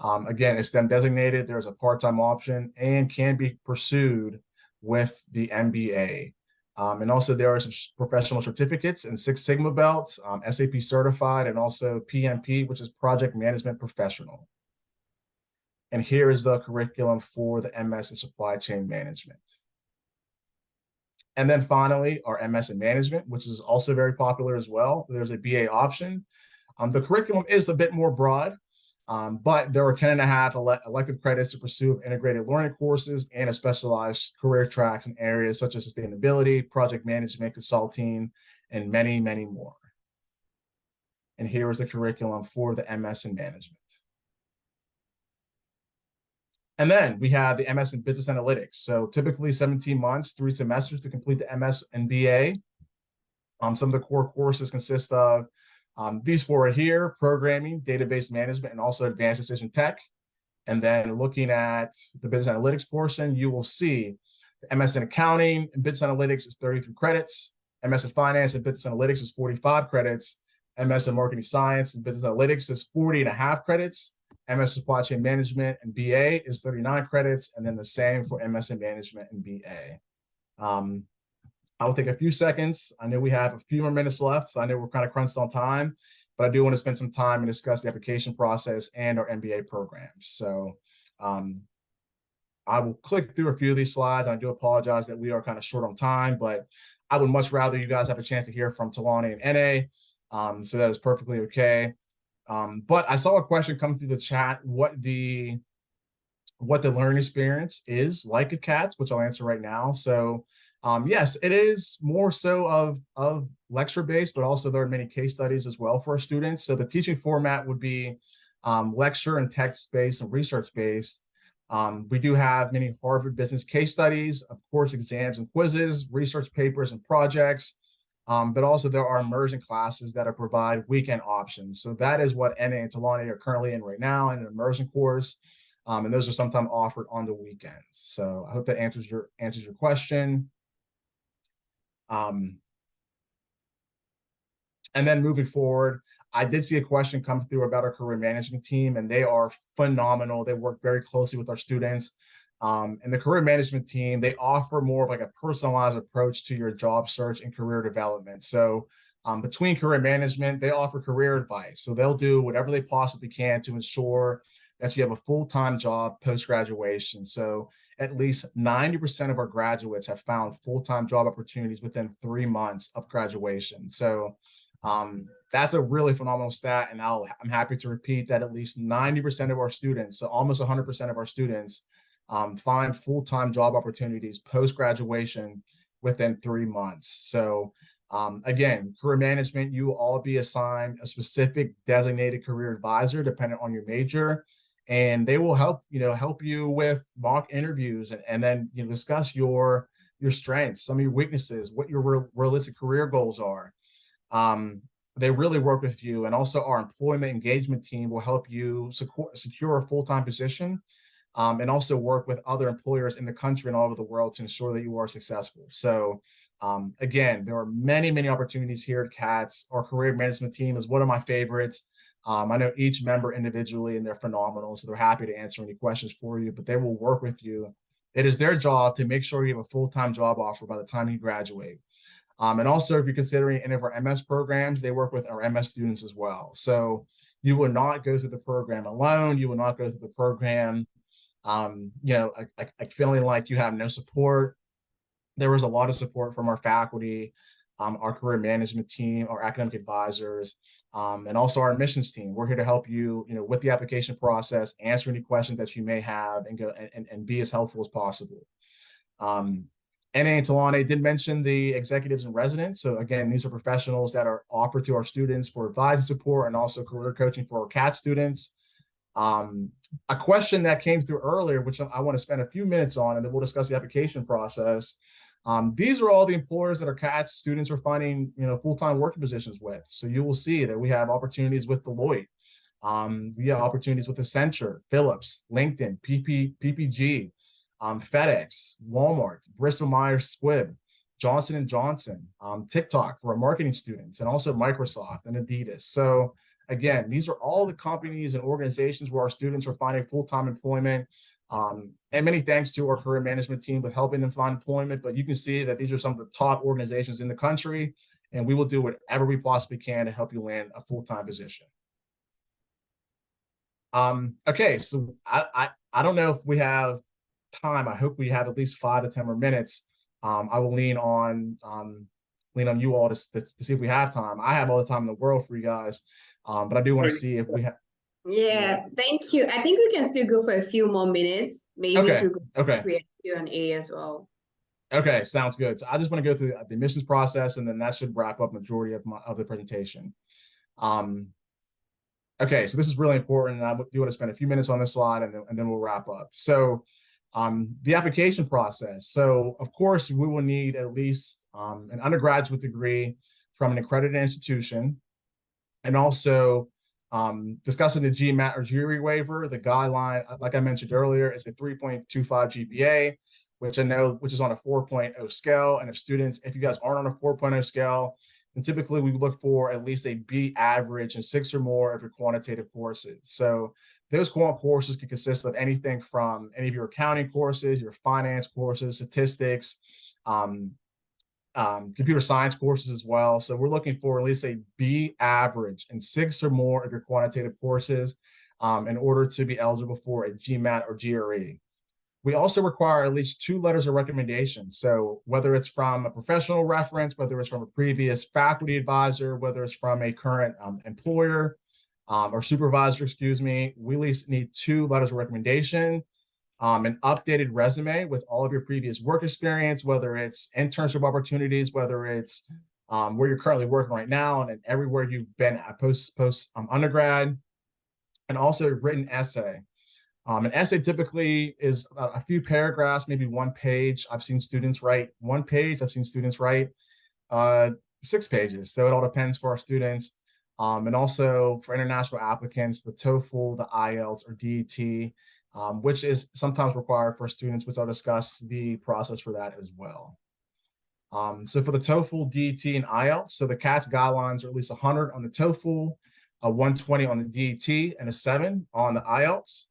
Again, it's STEM designated. There's a part-time option and can be pursued with the MBA. And also there are some professional certificates in Six Sigma belts, SAP certified, and also PMP, which is project management professional. And here is the curriculum for the MS in supply chain management. And then finally, our MS in management, which is also very popular as well. There's a BA option. The curriculum is a bit more broad, but there are 10.5 elective credits to pursue integrated learning courses and a specialized career tracks in areas such as sustainability, project management, consulting, and many, many more. And here is the curriculum for the MS in management. And then we have the MS in business analytics. So typically 17 months, 3 semesters to complete the MS and BA. Some of the core courses consist of these 4 here: programming, database management, and also advanced decision tech. And then looking at the business analytics portion, you will see the MS in accounting and business analytics is 33 credits. MS in finance and business analytics is 45 credits. MS in marketing science and business analytics is 40.5 credits. MS supply chain management and BA is 39 credits, and then the same for MS in management and BA. I will take a few seconds. I know we have a few more minutes left, so I know we're kind of crunched on time, but I do want to spend some time and discuss the application process and our MBA programs. So I will click through a few of these slides. And I do apologize that we are kind of short on time, but I would much rather you guys have a chance to hear from Talani and NA, so that is perfectly okay. But I saw a question come through the chat, what the learning experience is like at Katz, which I'll answer right now. So Yes, it is more so of lecture-based, but also there are many case studies as well for our students. So the teaching format would be lecture and text-based and research-based. We do have many Harvard business case studies, of course, exams and quizzes, research papers and projects, but also there are immersion classes that are provide weekend options. So that is what NA and Talani are currently in right now, in an immersion course. And those are sometimes offered on the weekends. So I hope that answers your question. And then moving forward, I did see a question come through about our career management team, and they are phenomenal. They work very closely with our students. And the career management team, they offer more of like a personalized approach to your job search and career development. So between career management, they offer career advice. So they'll do whatever they possibly can to ensure that you have a full-time job post-graduation. So at least 90% of our graduates have found full-time job opportunities within 3 months of graduation. So that's a really phenomenal stat. And I'm happy to repeat that at least 90% of our students, so almost 100% of our students, find full-time job opportunities post-graduation within 3 months. So again, career management, you will all be assigned a specific designated career advisor dependent on your major, and they will help you with mock interviews and then discuss your strengths, some of your weaknesses, what your realistic career goals are. They really work with you, and also our employment engagement team will help you secure a full-time position, and also work with other employers in the country and all over the world to ensure that you are successful. So again, there are many opportunities here at Katz. Our career management team is one of my favorites. I know each member individually, and they're phenomenal, so they're happy to answer any questions for you, but they will work with you. It is their job to make sure you have a full-time job offer by the time you graduate. And also, if you're considering any of our MS programs, they work with our MS students as well. So you will not go through the program alone. You will not go through the program, feeling like you have no support. There was a lot of support from our faculty, our career management team, our academic advisors, and also our admissions team. We're here to help you, with the application process, answer any questions that you may have, and go and be as helpful as possible. NA and Talani did mention the executives and residents. So again, these are professionals that are offered to our students for advising support and also career coaching for our CAT students. A question that came through earlier, which I want to spend a few minutes on, and then we'll discuss the application process. These are all the employers that our CAT students are finding, full-time working positions with. So you will see that we have opportunities with Deloitte. We have opportunities with Accenture, Philips, LinkedIn, PPG, FedEx, Walmart, Bristol Myers Squibb, Johnson & Johnson, TikTok for our marketing students, and also Microsoft and Adidas. So again, these are all the companies and organizations where our students are finding full-time employment. And many thanks to our career management team with helping them find employment. But you can see that these are some of the top organizations in the country, and we will do whatever we possibly can to help you land a full-time position. Okay, so I don't know if we have time. I hope we have at least 5 to 10 more minutes. I will lean on you all to see if we have time. I have all the time in the world for you guys, but I do want to see if we have. Yeah, thank you. I think we can still go for a few more minutes, maybe to go through Q&A as well. Okay, sounds good. So I just want to go through the admissions process, and then that should wrap up majority of the presentation. Okay, so this is really important, and I do want to spend a few minutes on this slide, and then we'll wrap up. So the application process. So of course, we will need at least an undergraduate degree from an accredited institution, and also discussing the GMAT or GRE waiver. The guideline, like I mentioned earlier, is a 3.25 GPA, which is on a 4.0 scale. And if you guys aren't on a 4.0 scale, then typically we look for at least a B average and 6 or more of your quantitative courses. So those quant courses can consist of anything from any of your accounting courses, your finance courses, statistics, computer science courses as well. So we're looking for at least a B average and 6 or more of your quantitative courses in order to be eligible for a GMAT or GRE. We also require at least 2 letters of recommendation. So whether it's from a professional reference, whether it's from a previous faculty advisor, whether it's from a current employer or supervisor, we at least need 2 letters of recommendation. an updated resume with all of your previous work experience, whether it's internship opportunities, whether it's where you're currently working right now, and everywhere you've been at post undergrad, and also a written essay. An essay typically is a few paragraphs, maybe 1 page. I've seen students write 1 page. I've seen students write 6 pages. So it all depends for our students. And also for international applicants, the TOEFL, the IELTS, or DET, which is sometimes required for students, which I'll discuss the process for that as well. So for the TOEFL, DET, and IELTS, so the Katz guidelines are at least 100 on the TOEFL, a 120 on the DET, and a 7 on the IELTS.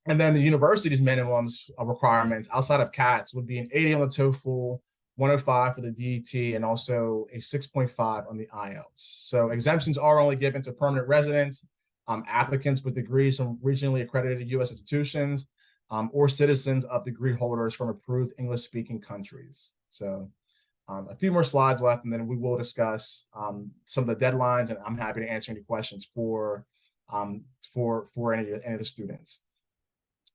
And then the university's minimums requirements outside of Katz would be an 80 on the TOEFL, 105 for the DET, and also a 6.5 on the IELTS. So exemptions are only given to permanent residents, applicants with degrees from regionally accredited U.S. institutions, or citizens of degree holders from approved English-speaking countries. So a few more slides left, and then we will discuss some of the deadlines, and I'm happy to answer any questions for any of the students.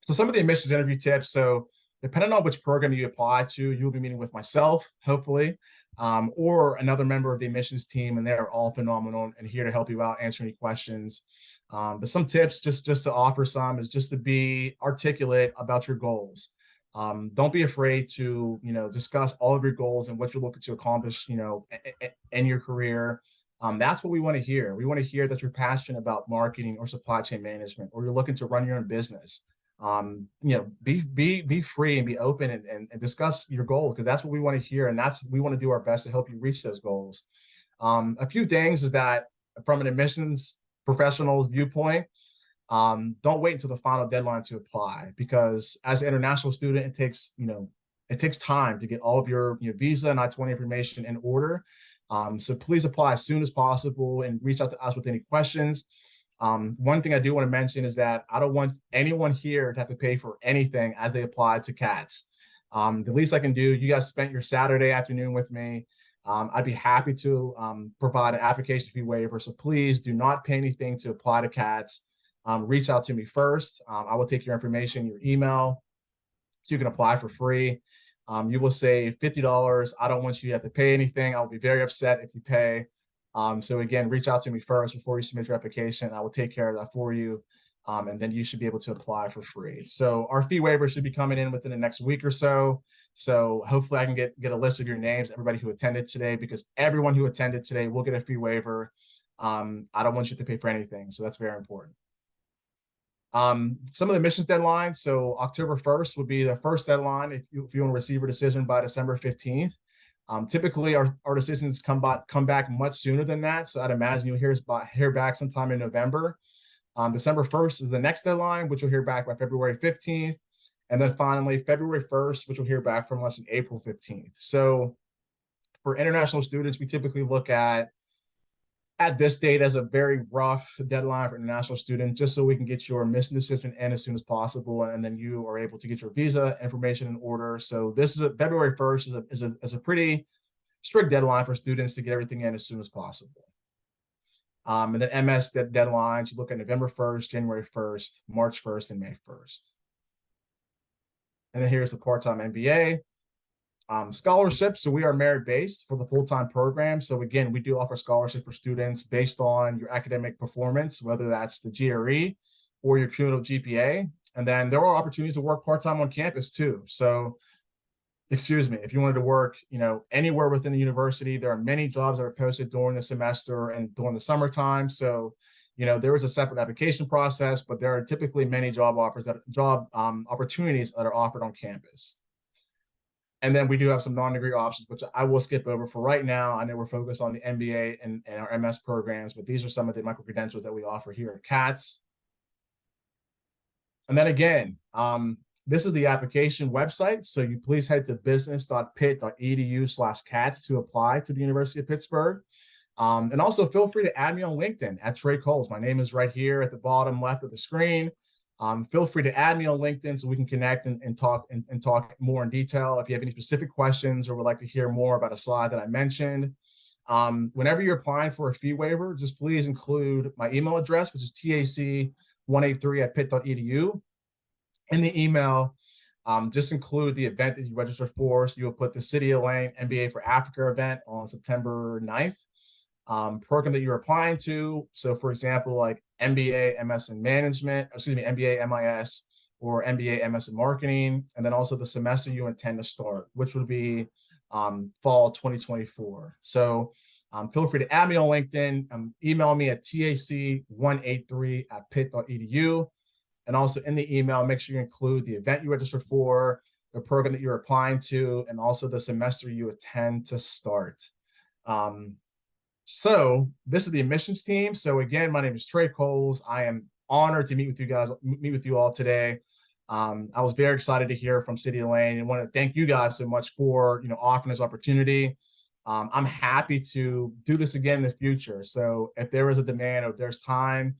So some of the admissions interview tips. So depending on which program you apply to, you'll be meeting with myself, hopefully, or another member of the admissions team, and they're all phenomenal and here to help you out, answer any questions. But some tips, just to offer some, is just to be articulate about your goals. Don't be afraid to, discuss all of your goals and what you're looking to accomplish, in your career. That's what we want to hear. We want to hear that you're passionate about marketing or supply chain management, or you're looking to run your own business. Be free and be open and discuss your goal, because that's what we want to hear, and we want to do our best to help you reach those goals. A few things is that from an admissions professional's viewpoint, don't wait until the final deadline to apply, because as an international student, it takes time to get all of your visa and I-20 information in order. So please apply as soon as possible and reach out to us with any questions. One thing I do want to mention is that I don't want anyone here to have to pay for anything as they apply to Katz. The least I can do, you guys spent your Saturday afternoon with me. I'd be happy to provide an application fee waiver. So please do not pay anything to apply to Katz. Reach out to me first. I will take your information, your email, so you can apply for free. You will save $50. I don't want you to have to pay anything. I'll be very upset if you pay. So again, reach out to me first before you submit your application. I will take care of that for you. And then you should be able to apply for free. So our fee waiver should be coming in within the next week or so. So hopefully I can get a list of your names, everybody who attended today, because everyone who attended today will get a fee waiver. I don't want you to pay for anything. So that's very important. Some of the admissions deadlines. So October 1st would be the first deadline if you want to receive a decision by December 15th. Typically our decisions come back much sooner than that. So I'd imagine you'll hear back sometime in November. December 1st is the next deadline, which you'll hear back by February 15th. And then finally, February 1st, which you'll hear back from us on April 15th. So for international students, we typically look at this date as a very rough deadline for international students, just so we can get your admission decision in as soon as possible, and then you are able to get your visa information in order. So this is February 1st is a pretty strict deadline for students to get everything in as soon as possible. And then MS deadlines, you look at November 1st, January 1st, March 1st, and May 1st. And then here's the part-time MBA. Scholarship. So we are merit-based for the full-time program. So again, we do offer scholarship for students based on your academic performance, whether that's the GRE or your cumulative GPA. And then there are opportunities to work part-time on campus too. So, excuse me, if you wanted to work, anywhere within the university, there are many jobs that are posted during the semester and during the summertime. So, there is a separate application process, but there are typically many job opportunities that are offered on campus. And then we do have some non-degree options, which I will skip over for right now. I know we're focused on the MBA and our MS programs, but these are some of the micro-credentials that we offer here at Katz. And then again, this is the application website. So you please head to business.pitt.edu/Katz to apply to the University of Pittsburgh. And also feel free to add me on LinkedIn at Trey Coles. My name is right here at the bottom left of the screen. Feel free to add me on LinkedIn so we can connect and talk more in detail. If you have any specific questions or would like to hear more about a slide that I mentioned, whenever you're applying for a fee waiver, just please include my email address, which is tac183@pitt.edu. In the email, just include the event that you registered for. So you'll put the City of Lane MBA for Africa event on September 9th. Program that you're applying to. So for example, like MBA MS in management, excuse me, MBA MIS or MBA MS in marketing, and then also the semester you intend to start, which would be fall 2024. So feel free to add me on LinkedIn, email me at tac183@pitt.edu. And also in the email, make sure you include the event you registered for, the program that you're applying to, and also the semester you intend to start. So this is the admissions team. So again, my name is Trey Coles. I am honored to meet with you all today. I was very excited to hear from City of Lane and want to thank you guys so much for offering this opportunity. I'm happy to do this again in the future. So if there is a demand or if there's time,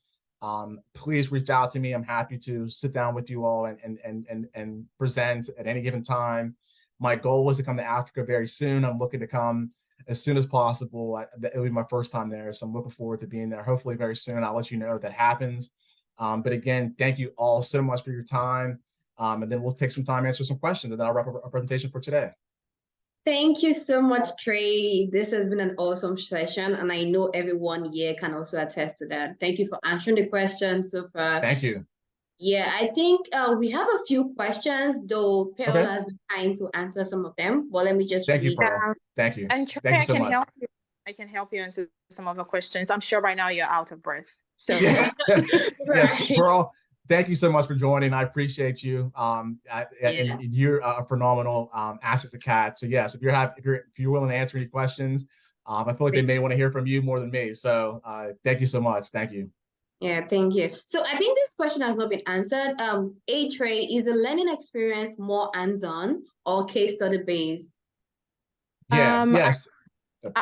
please reach out to me. I'm happy to sit down with you all and present at any given time. My goal was to come to Africa very soon. I'm looking to come as soon as possible. It'll be my first time there, so I'm looking forward to being there. Hopefully very soon. I'll let you know if that happens. But again, thank you all so much for your time. And then we'll take some time to answer some questions, and then I'll wrap up our presentation for today. Thank you so much, Trey. This has been an awesome session, and I know everyone here can also attest to that. Thank you for answering the questions so far. Thank you. Yeah, I think we have a few questions, though Pearl Okay. has been trying to answer some of them. But let me just Thank you, read. Pearl. Thank you. And Trey, Thank you so much. I can help you answer some of the questions. I'm sure right now you're out of breath. So yes, Right. Pearl, thank you so much for joining. I appreciate you. And you're a phenomenal asset to Katz. So yes, if you're willing to answer any questions, I feel like they may want to hear from you more than me. So thank you so much. Thank you. Yeah, thank you. So I think this question has not been answered. Trey, is the learning experience more hands-on or case study based? Yeah, yes.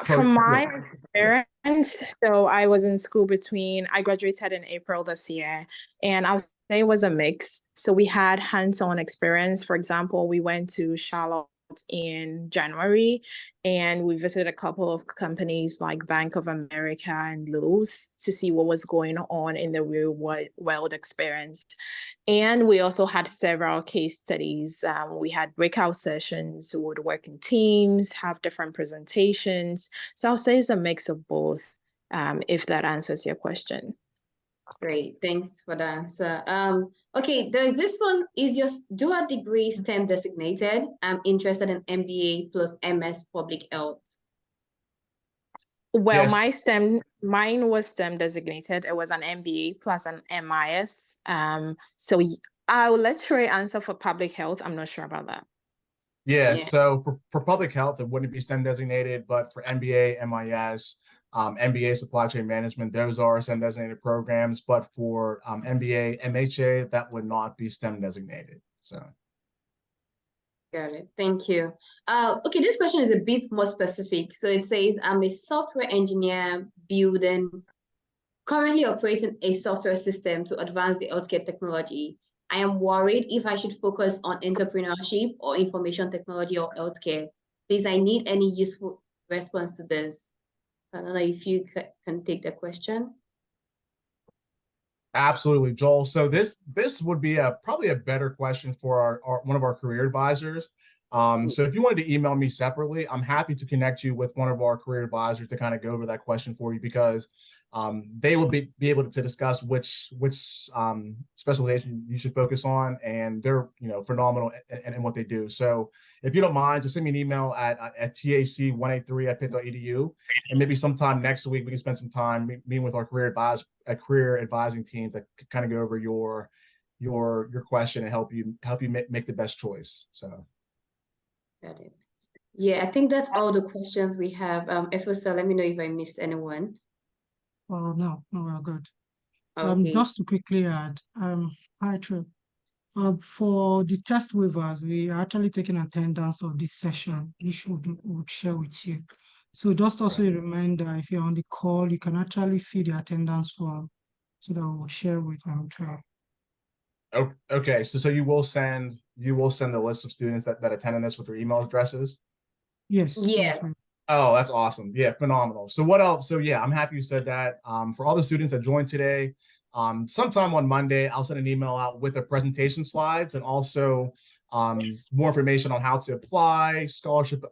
From my experience, so I was in school I graduated in April this year, and I would say it was a mix. So we had hands-on experience. For example, we went to Charlotte in January, and we visited a couple of companies like Bank of America and Lowe's to see what was going on in the real world experience. And we also had several case studies. We had breakout sessions, we would work in teams, have different presentations. So I'll say it's a mix of both, if that answers your question. Great, thanks for the answer. Okay, there's this one. Is your dual degree STEM designated? I'm interested in MBA plus MS Public Health. Well, Yes. mine was STEM designated. It was an MBA plus an MIS. So I'll let Trey answer for public health. I'm not sure about that. Yeah. So for public health, it wouldn't be STEM designated, but for MBA, MIS, MBA supply chain management, those are STEM designated programs. But for MBA, MHA, that would not be STEM designated. So. Got it. Thank you. Okay, this question is a bit more specific. So it says, I'm a software engineer currently operating a software system to advance the healthcare technology. I am worried if I should focus on entrepreneurship or information technology or healthcare. Please, I need any useful response to this. I don't know if you can take the question. Absolutely, Joel. So this would be probably a better question for one of our career advisors. So if you wanted to email me separately, I'm happy to connect you with one of our career advisors to kind of go over that question for you, because they will be able to discuss which specialization you should focus on, and they're phenomenal in what they do. So if you don't mind, just send me an email at tac183@pitt.edu, and maybe sometime next week we can spend some time meeting with our career advising team to kind of go over your question and help you make the best choice. So. Got it. Yeah, I think that's all the questions we have. Efosa, let me know if I missed anyone. No, we're good. Okay. Just to quickly add, hi Trey. For the test waivers, we are actually taking attendance of this session, which we would share with you. So just also a reminder, if you're on the call, you can actually fill the attendance form so that we will share with Trey. Okay, so you will send the list of students that attended this with their email addresses? Yes. Yes. Oh, that's awesome. Yeah, phenomenal. So what else? So yeah, I'm happy you said that. For all the students that joined today, sometime on Monday, I'll send an email out with the presentation slides and also more information on how to apply, scholarship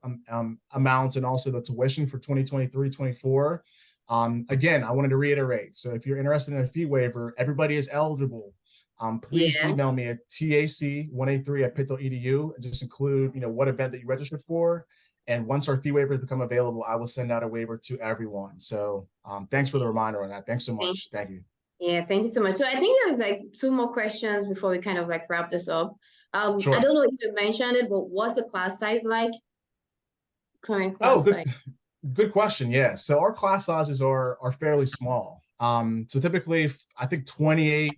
amounts, and also the tuition for 2023-24. Again, I wanted to reiterate. So if you're interested in a fee waiver, everybody is eligible. Please Yeah. email me at tac183@pitt.edu and just include, what event that you registered for. And once our fee waivers become available, I will send out a waiver to everyone. So thanks for the reminder on that. Thanks so much. Thank you. Yeah, thank you so much. So I think there was like 2 more questions before we kind of like wrap this up. Sure. I don't know if you mentioned it, but what's the class size like? Current class Oh, size. good question. Yeah. So our class sizes are fairly small. So typically, I think 28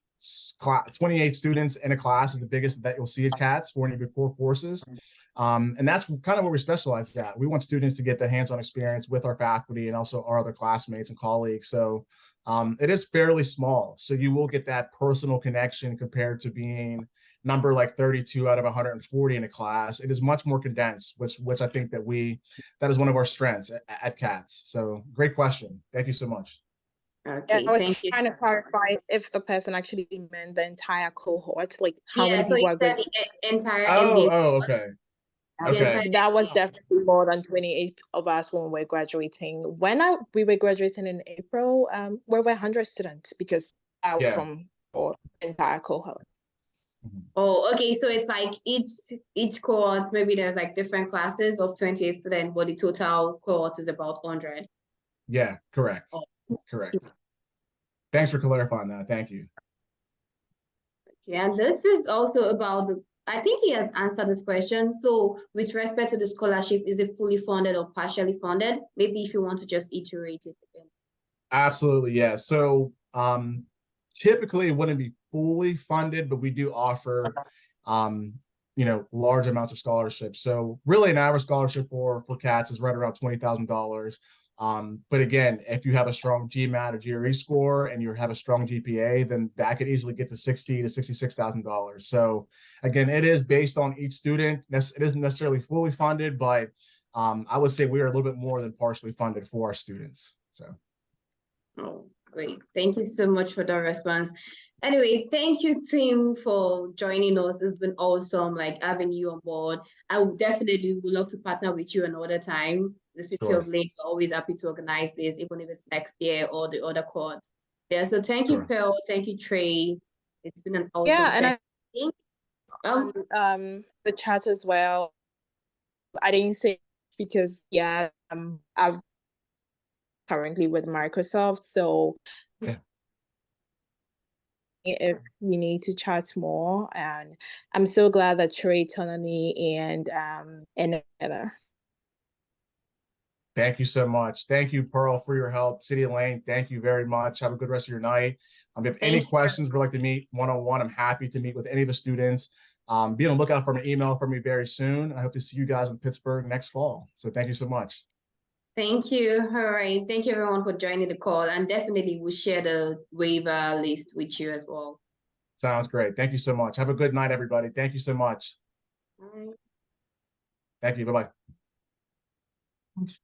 students in a class is the biggest that you'll see at Katz for any of your core courses. And that's kind of what we specialize at. We want students to get the hands-on experience with our faculty and also our other classmates and colleagues. So it is fairly small. So you will get that personal connection compared to being number like 32 out of 140 in a class. It is much more condensed, which I think that is one of our strengths at Katz. So great question. Thank you so much. Okay, I was thank you. trying to clarify if the person actually meant the entire cohort, like how Yeah, many so people you are said graduating. the entire Oh, MBA okay. course. The Okay. entire That was MBA. definitely more than 28 of us when we were graduating. We were graduating in April, we were 100 students because Yeah. from our entire cohort. Oh, okay. So it's like each cohort, maybe there's like different classes of 28 students, but the total cohort is about 100. Yeah, correct. Oh. Correct. Thanks for clarifying that. Thank you. Yeah, and this is also about I think he has answered this question. So with respect to the scholarship, is it fully funded or partially funded? Maybe if you want to just iterate it again. Absolutely, yeah. So typically it wouldn't be fully funded, but we do offer large amounts of scholarships. So really an average scholarship for Katz is right around $20,000. But again, if you have a strong GMAT or GRE score and you have a strong GPA, then that could easily get to $60,000 to $66,000. So again, it is based on each student. It isn't necessarily fully funded, but I would say we are a little bit more than partially funded for our students. So. Oh, great. Thank you so much for that response. Anyway, thank you, team, for joining us. It's been awesome, like having you on board. I would definitely would love to partner with you another time. The City of Lake, we're always happy to organize this, even if it's next year or the other court. Yeah, so thank you, Pearl. Thank you, Trey. It's been an awesome session. And the chat as well. I didn't say because I've currently with Microsoft, so yeah. If we need to chat more, and I'm so glad that Trey, Tonani, and Heather. Thank you so much. Thank you, Pearl, for your help. City of Lane, thank you very much. Have a good rest of your night. If you have any questions would like to meet one-on-one, I'm happy to meet with any of the students. Be on the lookout for an email from me very soon. I hope to see you guys in Pittsburgh next fall. So thank you so much. Thank you. All right. Thank you, everyone, for joining the call. And definitely we'll share the waiver list with you as well. Sounds great. Thank you so much. Have a good night, everybody. Thank you so much. All right. Thank you. Bye-bye. Thanks.